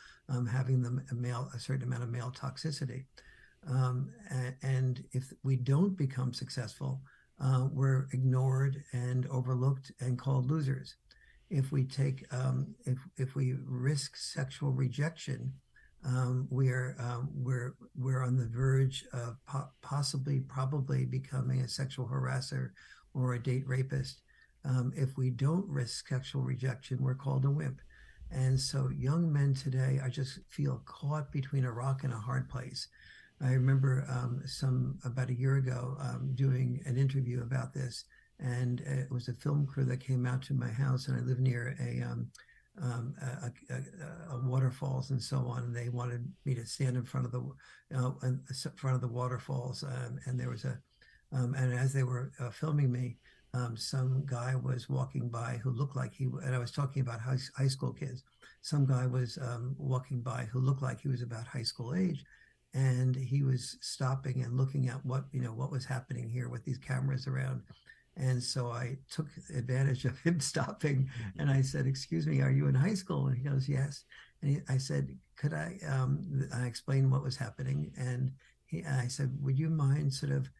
having a certain amount of male toxicity. And if we don't become successful, we're ignored and overlooked and called losers. If we risk sexual rejection, We're on the verge of possibly, probably becoming a sexual harasser or a date rapist. If we don't risk sexual rejection, we're called a wimp. And so young men today, I just feel caught between a rock and a hard place. I remember some about a year ago doing an interview about this, and it was a film crew that came out to my house, and I live near um, a waterfalls and so on. And they wanted me to stand in front of in front of the waterfalls, and there was a and as they were filming me, some guy was walking by who looked like and I was talking about high school kids. Some guy was walking by who looked like he was about high school age. And he was stopping and looking at what was happening here with these cameras around. And so I took advantage of him stopping and I said, "Excuse me, are you in high school?" And he goes, "Yes." And I said, "Could I explained what was happening. And I said, "Would you mind sort of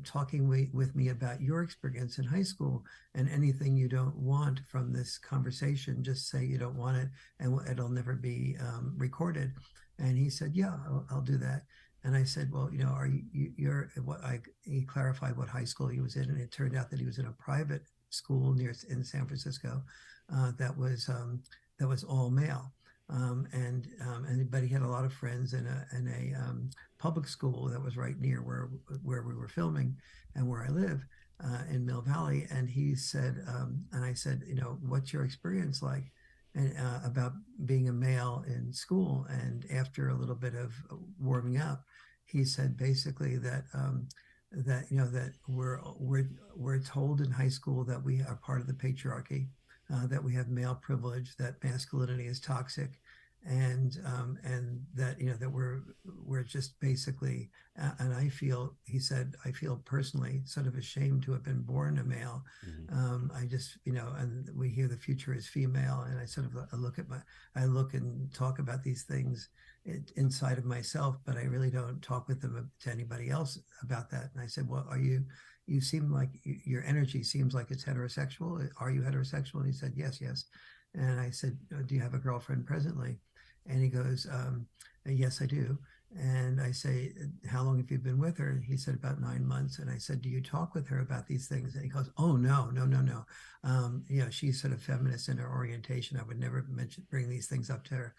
talking with me about your experience in high school, and anything you don't want from this conversation, just say you don't want it and it'll never be recorded." And he said, "Yeah, I'll do that." And I said, "Well, are you're what I," he clarified what high school he was in. And it turned out that he was in a private school in San Francisco that was all male. But he had a lot of friends in a public school that was right near where we were filming and where I live in Mill Valley. And he said, and I said, "What's your experience like?" And about being a male in school. And after a little bit of warming up, he said basically that we're told in high school that we are part of the patriarchy, that we have male privilege, that masculinity is toxic, and that that we're just basically. And he said, "I feel personally sort of ashamed to have been born a male." Mm-hmm. I just, and we hear the future is female, and I sort of I look and talk about these things inside of myself, but I really don't talk with them to anybody else about that. And I said, "Well, you seem like your energy seems like it's heterosexual. Are you heterosexual?" And he said, "Yes, yes." And I said, "Do you have a girlfriend presently?" And he goes, "Yes, I do." And I say, "How long have you been with her?" And he said, "About 9 months." And I said, "Do you talk with her about these things?" And he goes, "Oh, no, no, no, no. She's sort of feminist in her orientation. I would never bring these things up to her."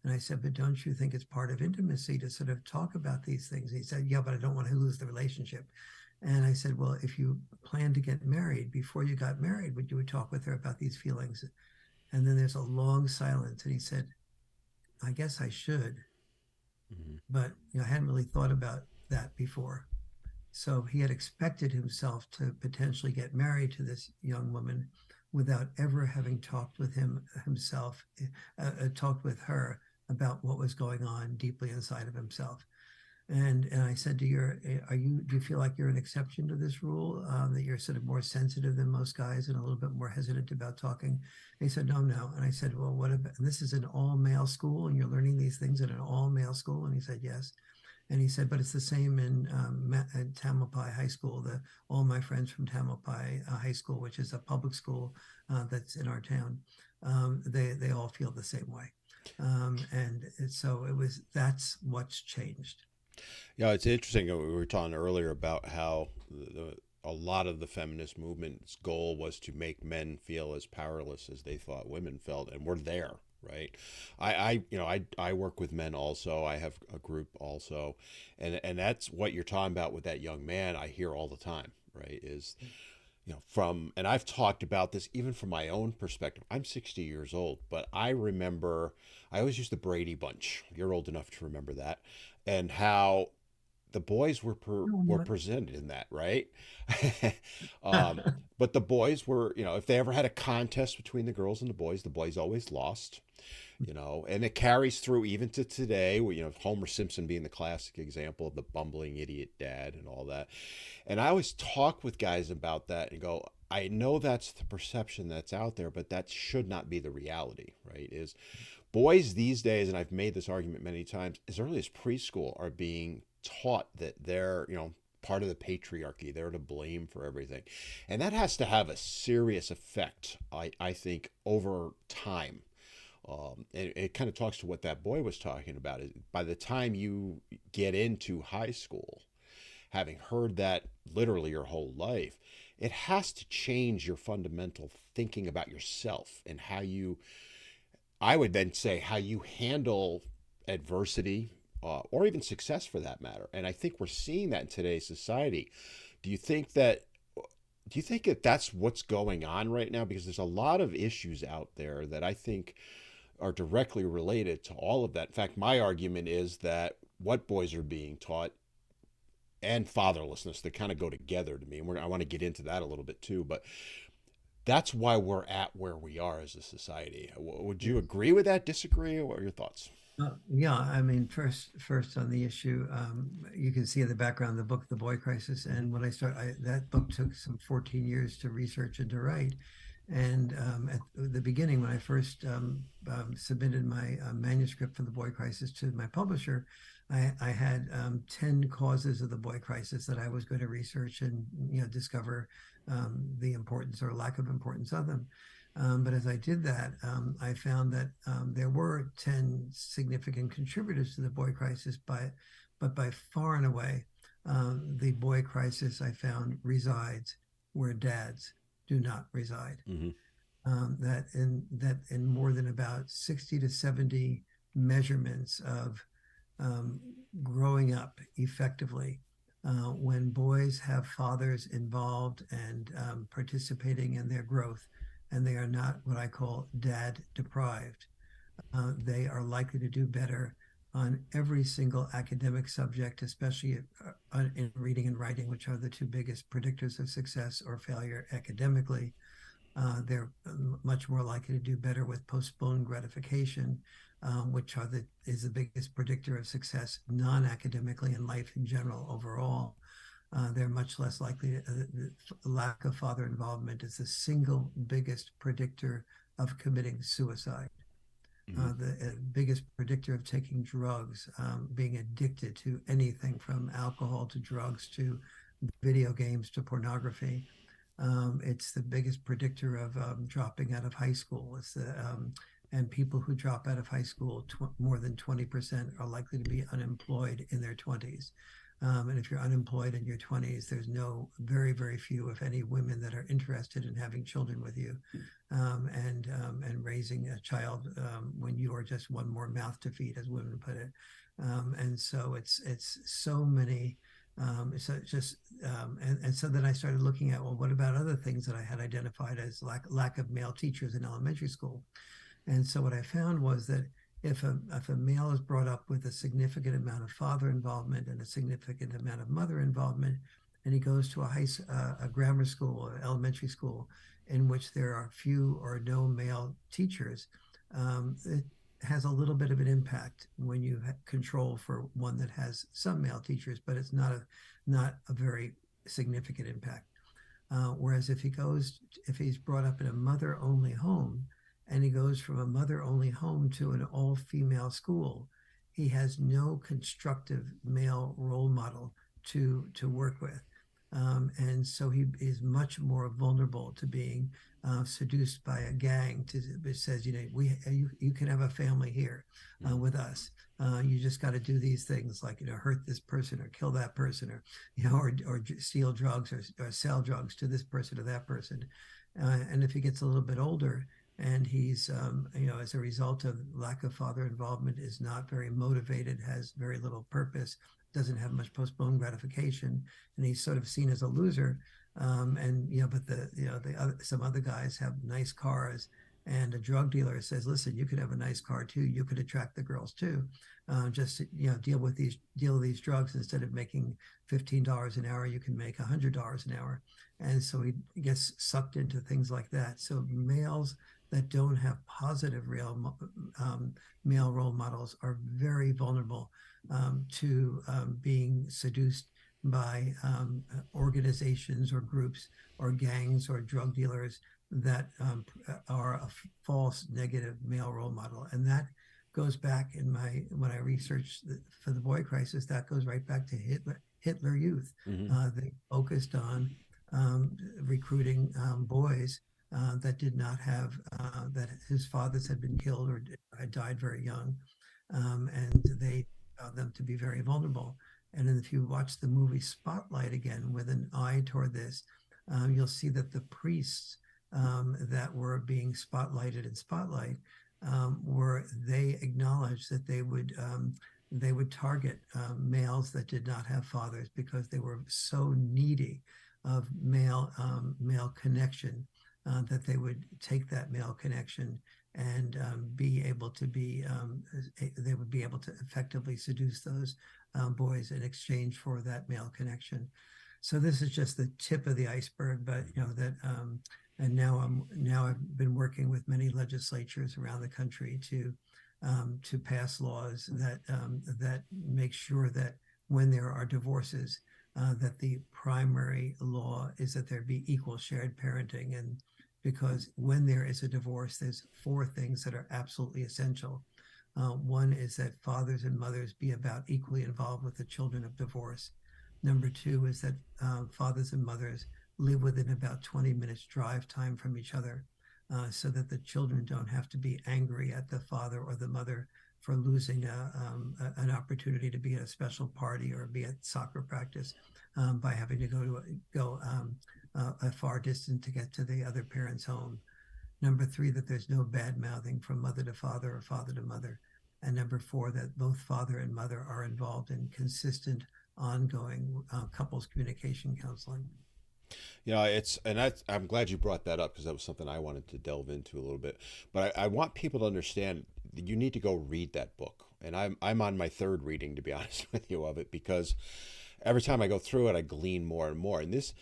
And I said, "But don't you think it's part of intimacy to sort of talk about these things?" He said, "Yeah, but I don't want to lose the relationship." And I said, "Well, if you plan to get married, before you got married, would you talk with her about these feelings?" And then there's a long silence. And he said, "I guess I should, Mm-hmm. but I hadn't really thought about that before." So he had expected himself to potentially get married to this young woman without ever having talked with talked with her about what was going on deeply inside of himself. And I said, do you feel like you're an exception to this rule, that you're sort of more sensitive than most guys and a little bit more hesitant about talking?" And he said, "No, no." And I said, "Well, what about, and this is an all male school and you're learning these things in an all male school?" And he said, "Yes." And he said, "But it's the same at Tamalpais High School. All my friends from Tamalpais High School, which is a public school that's in our town, they all feel the same way." And so that's what's changed. Yeah, it's interesting. We were talking earlier about how a lot of the feminist movement's goal was to make men feel as powerless as they thought women felt, and we're there, right? I work with men also. I have a group also, and that's what you're talking about with that young man. I hear all the time, right? Is from, and I've talked about this even from my own perspective. I'm 60 years old, but I remember I always used the Brady Bunch. You're old enough to remember that, and how the boys were presented in that, right? um, but the boys were, if they ever had a contest between the boys always lost, and it carries through even to today. Homer Simpson being the classic example of the bumbling idiot dad and all that. And I always talk with guys about that and go, I know that's the perception that's out there, but that should not be the reality, right? Is boys these days, and I've made this argument many times, as early as preschool, are being taught that they're, part of the patriarchy. They're to blame for everything. And that has to have a serious effect, I think, over time And it kind of talks to what that boy was talking about. By the time you get into high school, having heard that literally your whole life, it has to change your fundamental thinking about yourself and how you, I would then say, how you handle adversity, or even success for that matter. And I think we're seeing that in today's society. Do you think that do you think that that's what's going on right now? Because there's a lot of issues out there that I think are directly related to all of that. In fact, my argument is that what boys are being taught and fatherlessness, that kind of go together to me. And I want to get into that a little bit too. But that's why we're at where we are as a society. Would you agree with that? Disagree? What are your thoughts? Yeah, I mean, first on the issue, you can see in the background the book, The Boy Crisis. And when that book took some 14 years to research and to write. And at the beginning, when I first submitted my manuscript for The Boy Crisis to my publisher, I had 10 causes of the boy crisis that I was going to research and discover the importance or lack of importance of them. But as I did that, I found that there were 10 significant contributors to the boy crisis, but by far and away, the boy crisis I found resides where dads do not reside. Mm-hmm. That in more than about 60 to 70 measurements of um, growing up effectively, when boys have fathers involved and participating in their growth, and they are not what I call dad deprived, they are likely to do better on every single academic subject, especially in reading and writing, which are the two biggest predictors of success or failure academically. They're much more likely to do better with postponed gratification, which is the biggest predictor of success non-academically in life in general overall. They're much less likely the lack of father involvement is the single biggest predictor of committing suicide. Mm-hmm. The biggest predictor of taking drugs, being addicted to anything from alcohol to drugs to video games to pornography. It's the biggest predictor of dropping out of high school. And people who drop out of high school, more than 20% are likely to be unemployed in their 20s. And if you're unemployed in your 20s, there's very, very few, if any, women that are interested in having children with you, and raising a child when you are just one more mouth to feed, as women put it. And so it's so many. So just and so then I started looking at, well, what about other things that I had identified as lack of male teachers in elementary school? And so what I found was that if a male is brought up with a significant amount of father involvement and a significant amount of mother involvement, and he goes to a grammar school or elementary school in which there are few or no male teachers, it has a little bit of an impact when you control for one that has some male teachers, but it's not a very significant impact. Whereas if he's brought up in a mother only home and he goes from a mother only home to an all female school, he has no constructive male role model to work with. And so he is much more vulnerable to being seduced by a gang which says, you can have a family here with us. You just got to do these things like hurt this person or kill that person, or steal drugs or sell drugs to this person or that person. And if he gets a little bit older and he's as a result of lack of father involvement, is not very motivated, has very little purpose, doesn't have much postponed gratification, and he's sort of seen as a loser. But some other guys have nice cars, and a drug dealer says, "Listen, you could have a nice car too. You could attract the girls too. Just deal with these drugs. Instead of making $15 an hour, you can make $100 an hour." And so he gets sucked into things like that. So males that don't have positive real male role models are very vulnerable to being seduced by organizations or groups or gangs or drug dealers that are a false negative male role model. And that goes back when I researched for the boy crisis, that goes right back to Hitler Youth. Mm-hmm. They focused on recruiting boys that did not have that his fathers had been killed or had died very young, and they found them to be very vulnerable. And if you watch the movie Spotlight again with an eye toward this, you'll see that the priests that were being spotlighted in Spotlight were they acknowledged that they would target males that did not have fathers because they were so needy of male connection that they would take that male connection and be able to be they would be able to effectively seduce those boys in exchange for that male connection. So this is just the tip of the iceberg, but you know that and now I've been working with many legislatures around the country to pass laws that make sure that when there are divorces, that the primary law is that there be equal shared parenting. And because when there is a divorce, there's four things that are absolutely essential. One is that fathers and mothers be about equally involved with the children of divorce. Number two is that fathers and mothers live within about 20 minutes drive time from each other, so that the children don't have to be angry at the father or the mother for losing an opportunity to be at a special party or be at soccer practice by having to go a far distance to get to the other parent's home. Number three, that there's no bad mouthing from mother to father or father to mother. And number four, that both father and mother are involved in consistent, ongoing couples communication counseling. I'm glad you brought that up because that was something I wanted to delve into a little bit. But I want people to understand that you need to go read that book. And I'm on my third reading, to be honest with you, of it, because every time I go through it, I glean more and more. And this,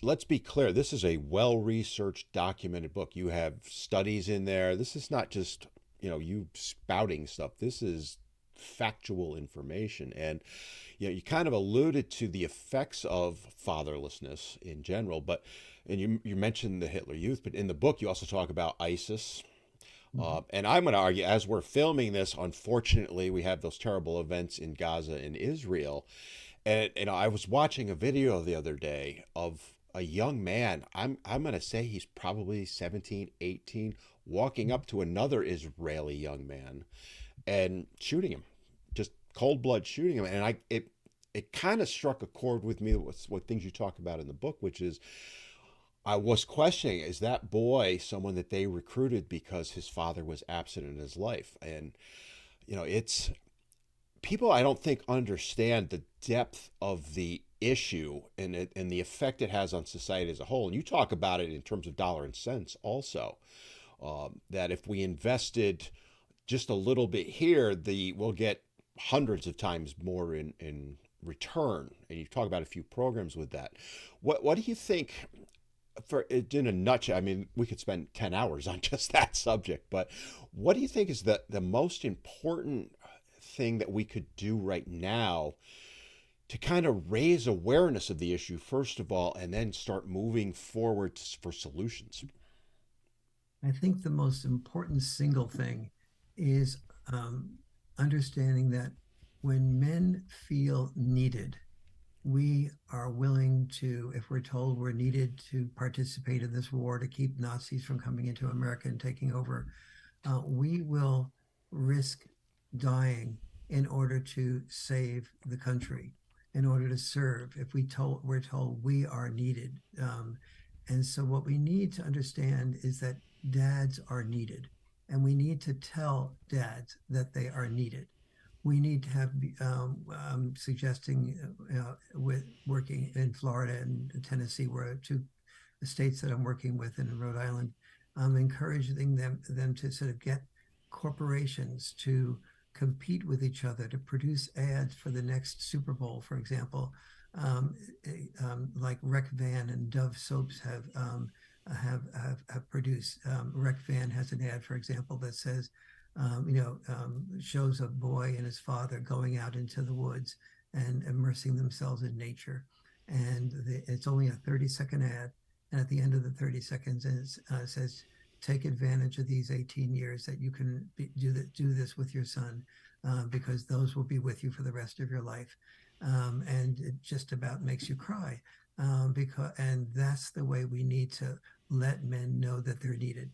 let's be clear, this is a well researched, documented book. You have studies in there. This is not just, you spouting stuff. This is factual information. And you kind of alluded to the effects of fatherlessness in general, but and you mentioned the Hitler Youth, but in the book you also talk about ISIS. Mm-hmm. And I'm going to argue, as we're filming this, unfortunately, we have those terrible events in Gaza and Israel. And I was watching a video the other day of a young man. I'm going to say he's probably 17, 18, walking up to another Israeli young man and shooting him, just cold blood shooting him. And it kind of struck a chord with me with what things you talk about in the book, which is I was questioning, is that boy someone that they recruited because his father was absent in his life? And it's people I don't think understand the depth of the issue and the effect it has on society as a whole. And you talk about it in terms of dollar and cents also. That if we invested just a little bit here, we'll get hundreds of times more in return. And you talk about a few programs with that. What do you think? For in a nutshell, I mean, we could spend 10 hours on just that subject, but what do you think is the most important thing that we could do right now to kind of raise awareness of the issue, first of all, and then start moving forward for solutions? I think the most important single thing is um, understanding that when men feel needed, we are willing to, if we're told we're needed to participate in this war to keep Nazis from coming into America and taking over, we will risk dying in order to save the country, in order to serve. If we're told we are needed, and so what we need to understand is that dads are needed, and we need to tell dads that they are needed. We need to have suggesting with working in Florida and Tennessee, where two states that I'm working with, and in Rhode Island, encouraging them to sort of get corporations to compete with each other to produce ads for the next Super Bowl, for example, um, like Rec Van and Dove soaps have produced. Rec Van has an ad, for example, that says, shows a boy and his father going out into the woods and immersing themselves in nature. And it's only a 30-second ad. And at the end of the 30 seconds, it says, take advantage of these 18 years that you can do this with your son, because those will be with you for the rest of your life. And it just about makes you cry, and that's the way we need to let men know that they're needed.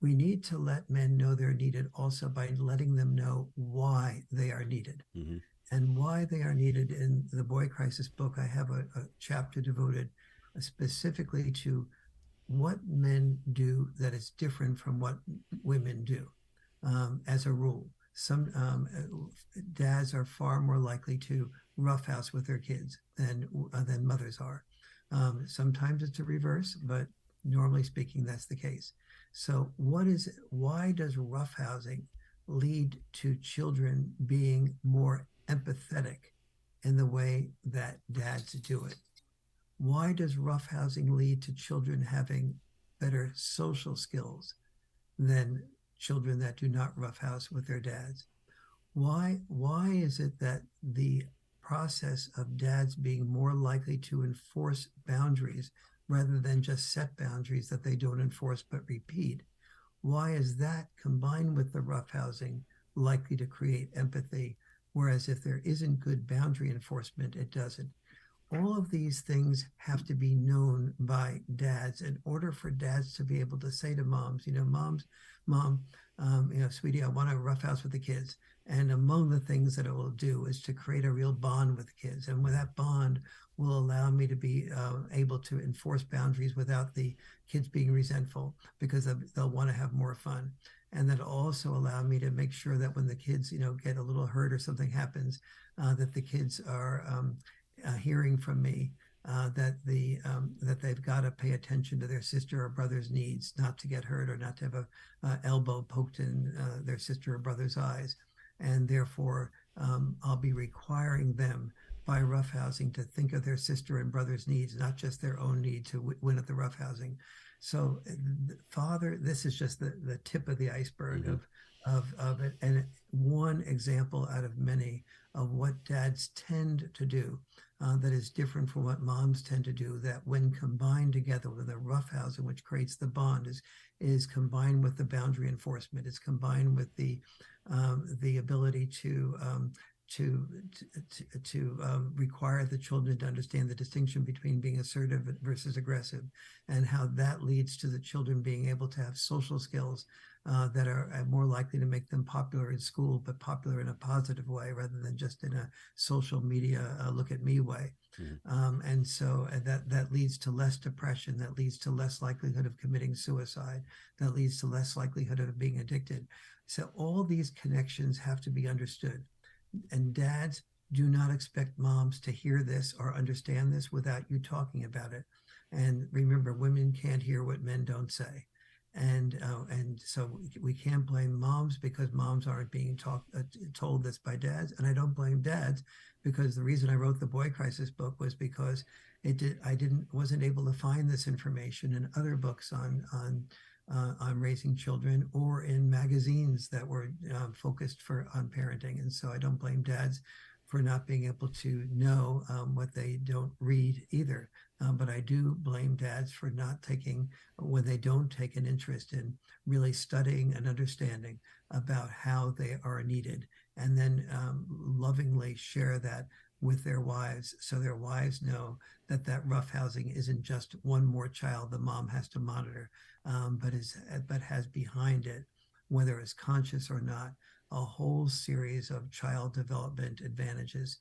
We need to let men know they're needed also by letting them know why they are needed. Mm-hmm. And why they are needed. In the Boy Crisis book, I have a chapter devoted specifically to what men do that is different from what women do. As a rule, some dads are far more likely to roughhouse with their kids than mothers are. Sometimes it's a reverse, but normally speaking, that's the case. So, why does roughhousing lead to children being more empathetic in the way that dads do it? Why does roughhousing lead to children having better social skills than children that do not roughhouse with their dads? Why is it that the process of dads being more likely to enforce boundaries rather than just set boundaries that they don't enforce but repeat? Why is that combined with the roughhousing likely to create empathy? Whereas if there isn't good boundary enforcement, it doesn't. All of these things have to be known by dads in order for dads to be able to say to moms, mom, sweetie, I want to roughhouse with the kids. And among the things that it will do is to create a real bond with the kids. And with that bond will allow me to be able to enforce boundaries without the kids being resentful because they'll want to have more fun. And that also allow me to make sure that when the kids, get a little hurt or something happens, that the kids are hearing from me that they've got to pay attention to their sister or brother's needs, not to get hurt or not to have a elbow poked in their sister or brother's eyes, and therefore I'll be requiring them by roughhousing to think of their sister and brother's needs, not just their own need to win at the roughhousing. So, father, this is just the tip of the iceberg Mm-hmm. of it, and one example out of many of what dads tend to do that is different from what moms tend to do, that when combined together with the roughhousing, which creates the bond, is combined with the boundary enforcement. It's combined with the ability to require the children to understand the distinction between being assertive versus aggressive, and how that leads to the children being able to have social skills that are more likely to make them popular in school, but popular in a positive way rather than just in a social media look at me way. Mm-hmm. And so that leads to less depression, that leads to less likelihood of committing suicide, that leads to less likelihood of being addicted. So all these connections have to be understood. And dads, do not expect moms to hear this or understand this without you talking about it. And remember, women can't hear what men don't say. And so we can't blame moms because moms aren't being told this by dads, and I don't blame dads because the reason I wrote the Boy Crisis book was because I wasn't able to find this information in other books on raising children or in magazines that were focused on parenting. And so I don't blame dads for not being able to know what they don't read either. But I do blame dads for not when they don't take an interest in really studying and understanding about how they are needed, and then lovingly share that with their wives so their wives know that roughhousing isn't just one more child the mom has to monitor, but has behind it, whether it's conscious or not, a whole series of child development advantages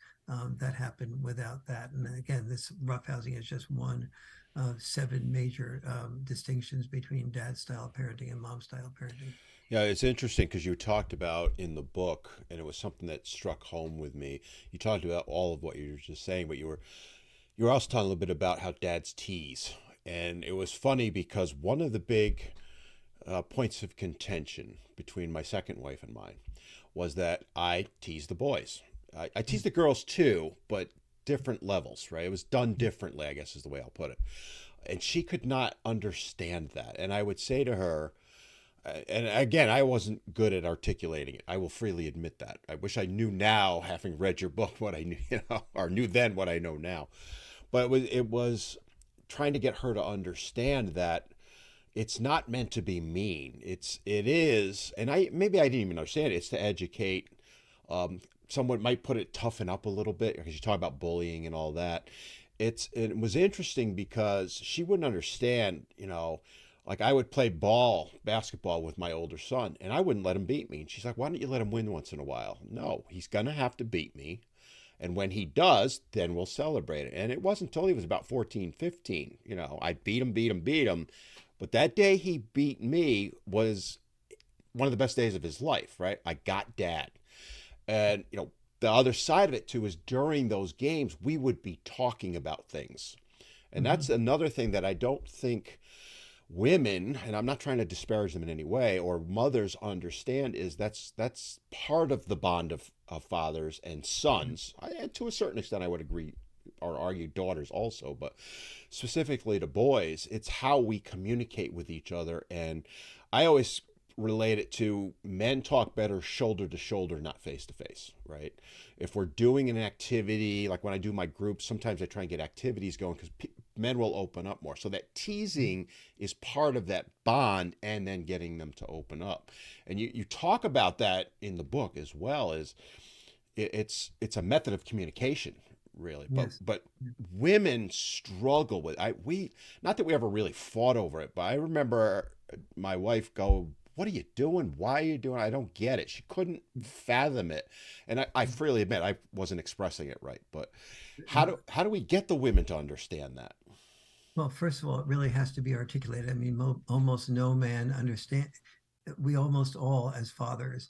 that happen without that. And again, this roughhousing is just one of seven major distinctions between dad style parenting and mom style parenting. Yeah, it's interesting because you talked about in the book, and it was something that struck home with me. You talked about all of what you were just saying, but you were also talking a little bit about how dads tease, and it was funny because one of the big points of contention between my second wife and mine was that I tease the boys. I tease the girls too, but different levels, right? It was done differently, I guess is the way I'll put it. And she could not understand that. And I would say to her, and again, I wasn't good at articulating it. I will freely admit that. I wish I knew now, having read your book, what I knew, or knew then what I know now. But it was trying to get her to understand that it's not meant to be mean. It is, and I didn't even understand it. It's to educate. Someone might put it toughen up a little bit because you talk about bullying and all that. It was interesting because she wouldn't understand. Like I would play basketball with my older son, and I wouldn't let him beat me. And she's like, "Why don't you let him win once in a while?" No, he's gonna have to beat me. And when he does, then we'll celebrate it. And it wasn't until he was about 14, 15. I beat him, beat him, beat him. But that day he beat me was one of the best days of his life, right? I got dad. And, the other side of it too is during those games, we would be talking about things. And Mm-hmm. that's another thing that I don't think women, and I'm not trying to disparage them in any way, or mothers understand, is that's part of the bond of fathers and sons. And to a certain extent, I would agree or argue daughters also, but specifically to boys, it's how we communicate with each other. And I always relate it to men talk better shoulder to shoulder, not face to face, right? If we're doing an activity, like when I do my groups, sometimes I try and get activities going because men will open up more. So that teasing is part of that bond and then getting them to open up. And you talk about that in the book as well as it's a method of communication really, but Yes. women struggle with we not that we ever really fought over it, but I remember my wife go, "What are you doing? Why are you doing it? I don't get it." She couldn't fathom it, and I freely admit I wasn't expressing it right. But No, how do we get the women to understand that? well, first of all, it really has to be articulated. I mean, almost no man understand. We almost all, as fathers,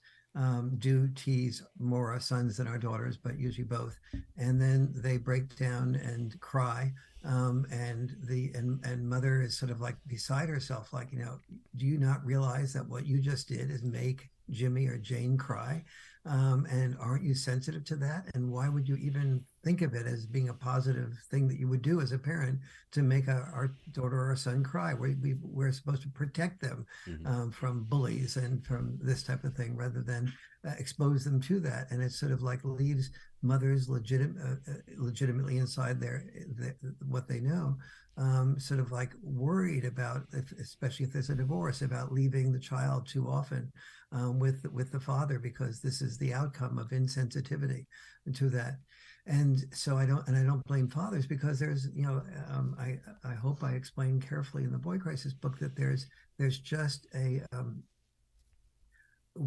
do tease more our sons than our daughters, but usually both. And then they break down and cry. And mother is sort of like beside herself, like, do you not realize that what you just did is make Jimmy or Jane cry? And aren't you sensitive to that? And why would you even think of it as being a positive thing that you would do as a parent to make our daughter or son cry? We're supposed to protect them Mm-hmm. from bullies and from this type of thing rather than expose them to that. And it sort of like leaves mothers legitimately inside their what they know, sort of like worried about, especially if there's a divorce, about leaving the child too often with the father because this is the outcome of insensitivity to that. And so I don't blame fathers because there's, I hope I explained carefully in the Boy Crisis book that there's just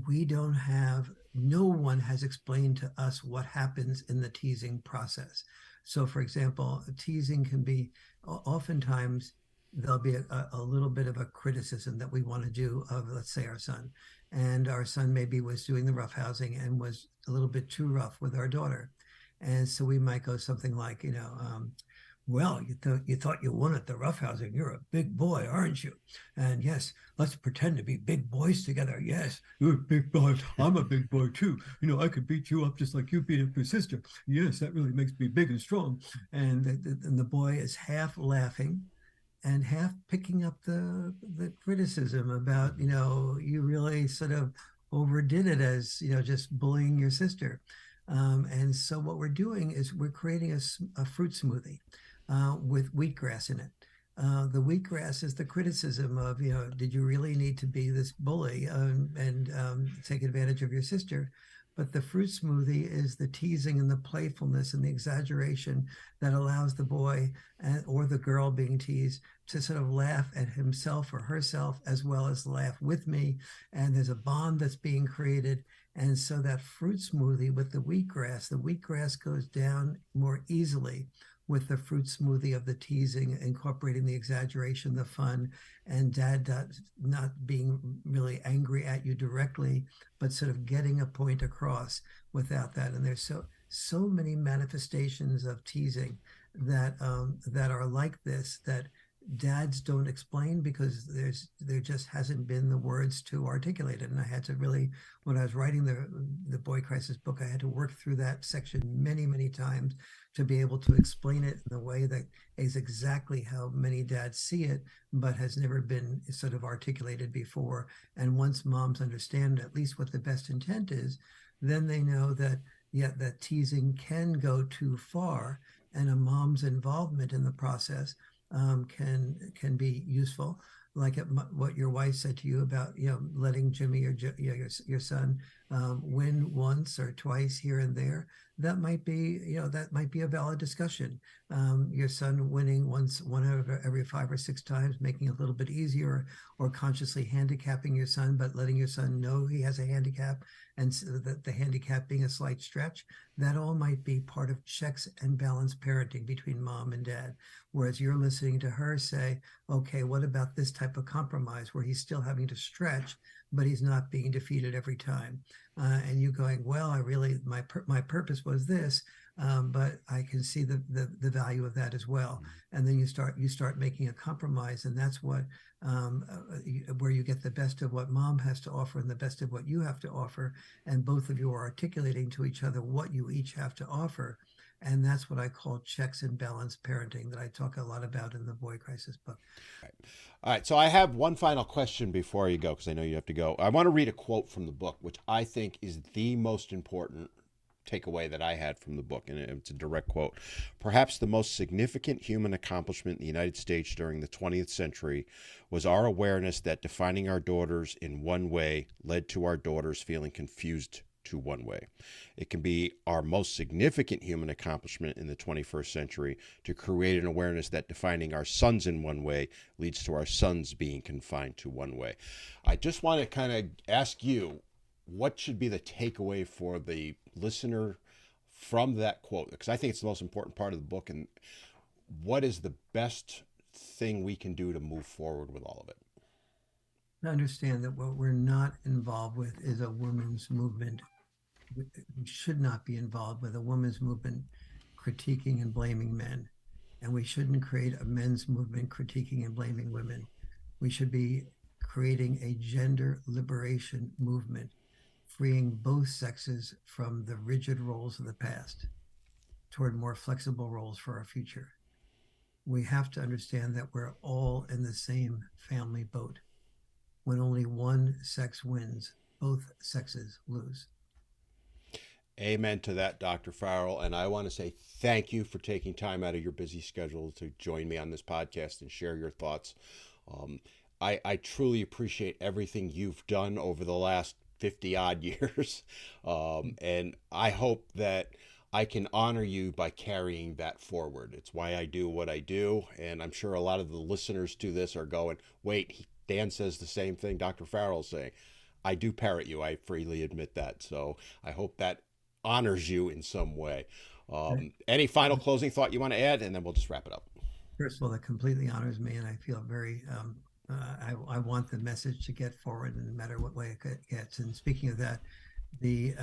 we don't have, no one has explained to us what happens in the teasing process. So, for example, teasing can be oftentimes there'll be a little bit of a criticism that we want to do of, let's say, our son. And our son maybe was doing the roughhousing and was a little bit too rough with our daughter. And so we might go something like, well, you thought you won at the roughhousing. You're a big boy, aren't you? And yes, let's pretend to be big boys together. Yes, you're a big boy. I'm a big boy too. I could beat you up just like you beat up your sister. Yes, that really makes me big and strong. And the boy is half laughing and half picking up the criticism about, you really sort of overdid it as, just bullying your sister. And so what we're doing is we're creating a fruit smoothie with wheatgrass in it. The wheatgrass is the criticism of, did you really need to be this bully and take advantage of your sister? But the fruit smoothie is the teasing and the playfulness and the exaggeration that allows the boy or the girl being teased to sort of laugh at himself or herself as well as laugh with me. And there's a bond that's being created. And so that fruit smoothie with the wheatgrass goes down more easily with the fruit smoothie of the teasing, incorporating the exaggeration, the fun, and dad not being really angry at you directly, but sort of getting a point across without that. And there's so many manifestations of teasing that are like this that dads don't explain because there just hasn't been the words to articulate it. And I had to really, when I was writing the Boy Crisis book, I had to work through that section many times to be able to explain it in a way that is exactly how many dads see it, but has never been sort of articulated before. And once moms understand at least what the best intent is, then they know that, yeah, that teasing can go too far, and a mom's involvement in the process can be useful. Like what your wife said to you about letting Jimmy or your son win once or twice here and there, that might be, that might be a valid discussion. Your son winning once, one out of every 5 or 6 times, making it a little bit easier, or consciously handicapping your son, but letting your son know he has a handicap, and so that the handicap being a slight stretch, that all might be part of checks and balance parenting between mom and dad. Whereas you're listening to her say, okay, what about this type of compromise where he's still having to stretch, but he's not being defeated every time? And you going, well, I really, my purpose was this, but I can see the value of that as well. And then you start making a compromise, and that's what where you get the best of what mom has to offer and the best of what you have to offer, and both of you are articulating to each other what you each have to offer. And that's what I call checks and balance parenting, that I talk a lot about in the Boy Crisis book. All right, so I have one final question before you go, because I know you have to go. I want to read a quote from the book, which I think is the most important takeaway that I had from the book, and it's a direct quote. Perhaps the most significant human accomplishment in the United States during the 20th century was our awareness that defining our daughters in one way led to our daughters feeling confused to one way. It can be our most significant human accomplishment in the 21st century to create an awareness that defining our sons in one way leads to our sons being confined to one way. I just want to kind of ask you, what should be the takeaway for the listener from that quote? Because I think it's the most important part of the book. And what is the best thing we can do to move forward with all of it? To understand that what we're not involved with is a women's movement. We should not be involved with a women's movement critiquing and blaming men. And we shouldn't create a men's movement critiquing and blaming women. We should be creating a gender liberation movement, freeing both sexes from the rigid roles of the past toward more flexible roles for our future. We have to understand that we're all in the same family boat. When only one sex wins, both sexes lose. Amen to that, Dr. Farrell. And I want to say thank you for taking time out of your busy schedule to join me on this podcast and share your thoughts. Um, I truly appreciate everything you've done over the last 50 odd years. And I hope that I can honor you by carrying that forward. It's why I do what I do. And I'm sure a lot of the listeners to this are going, wait, Dan says the same thing Dr. Farrell's saying. I do parrot you. I freely admit that. So I hope that honors you in some way. Any final closing thought you want to add, and then we'll just wrap it up. First of all, that completely honors me, and I feel very. I want the message to get forward, no matter what way it gets. And speaking of that, the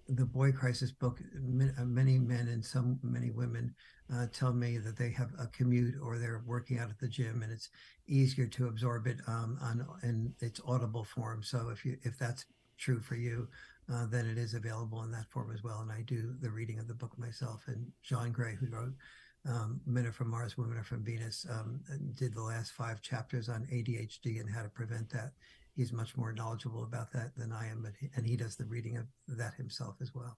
the Boy Crisis book, many men and many women tell me that they have a commute or they're working out at the gym, and it's easier to absorb it in its audible form. So if that's true for you, then it is available in that form as well. And I do the reading of the book myself. And John Gray, who wrote Men Are From Mars, Women Are From Venus, did the last 5 chapters on ADHD and how to prevent that. He's much more knowledgeable about that than I am, and he does the reading of that himself as well.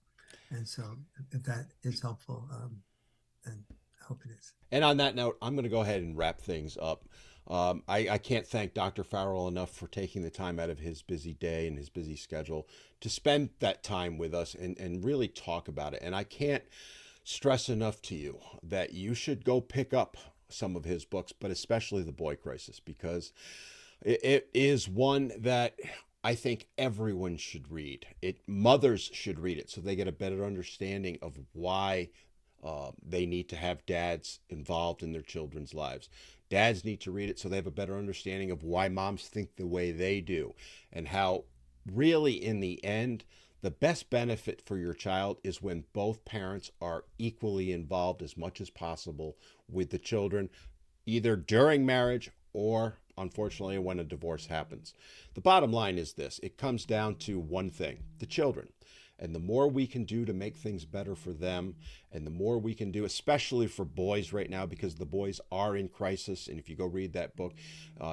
And so, if that is helpful, then I hope it is. And on that note, I'm going to go ahead and wrap things up. I can't thank Dr. Farrell enough for taking the time out of his busy day and his busy schedule to spend that time with us and really talk about it. And I can't stress enough to you that you should go pick up some of his books, but especially The Boy Crisis, because it is one that I think everyone should read. Mothers should read it so they get a better understanding of why they need to have dads involved in their children's lives. Dads need to read it so they have a better understanding of why moms think the way they do, and how really in the end the best benefit for your child is when both parents are equally involved as much as possible with the children, either during marriage or unfortunately when a divorce happens. The bottom line is this: it comes down to one thing: the children. And the more we can do to make things better for them, and the more we can do, especially for boys right now, because the boys are in crisis. And if you go read that book,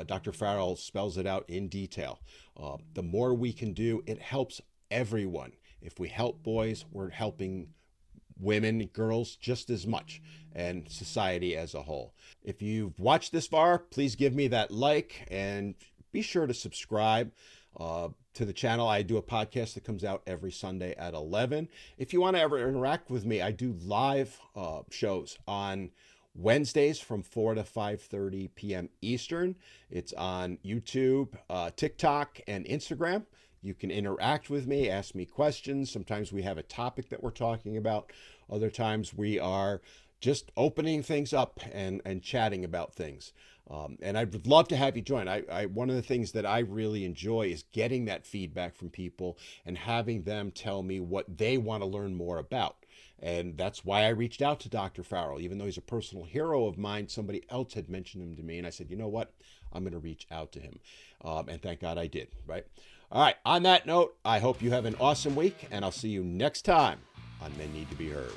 Dr. Farrell spells it out in detail. The more we can do, it helps everyone. If we help boys, we're helping women, girls just as much, and society as a whole. If you've watched this far, please give me that like and be sure to subscribe. to the channel. I do a podcast that comes out every Sunday at 11. If you want to ever interact with me, I do live shows on Wednesdays from 4 to 5:30 p.m. Eastern. It's on YouTube, TikTok, and Instagram. You can interact with me, ask me questions. Sometimes we have a topic that we're talking about. Other times we are just opening things up and chatting about things. And I would love to have you join. One of the things that I really enjoy is getting that feedback from people and having them tell me what they want to learn more about. And that's why I reached out to Dr. Farrell. Even though he's a personal hero of mine, somebody else had mentioned him to me. And I said, you know what? I'm going to reach out to him. And thank God I did, right? All right. On that note, I hope you have an awesome week. And I'll see you next time on Men Need to Be Heard.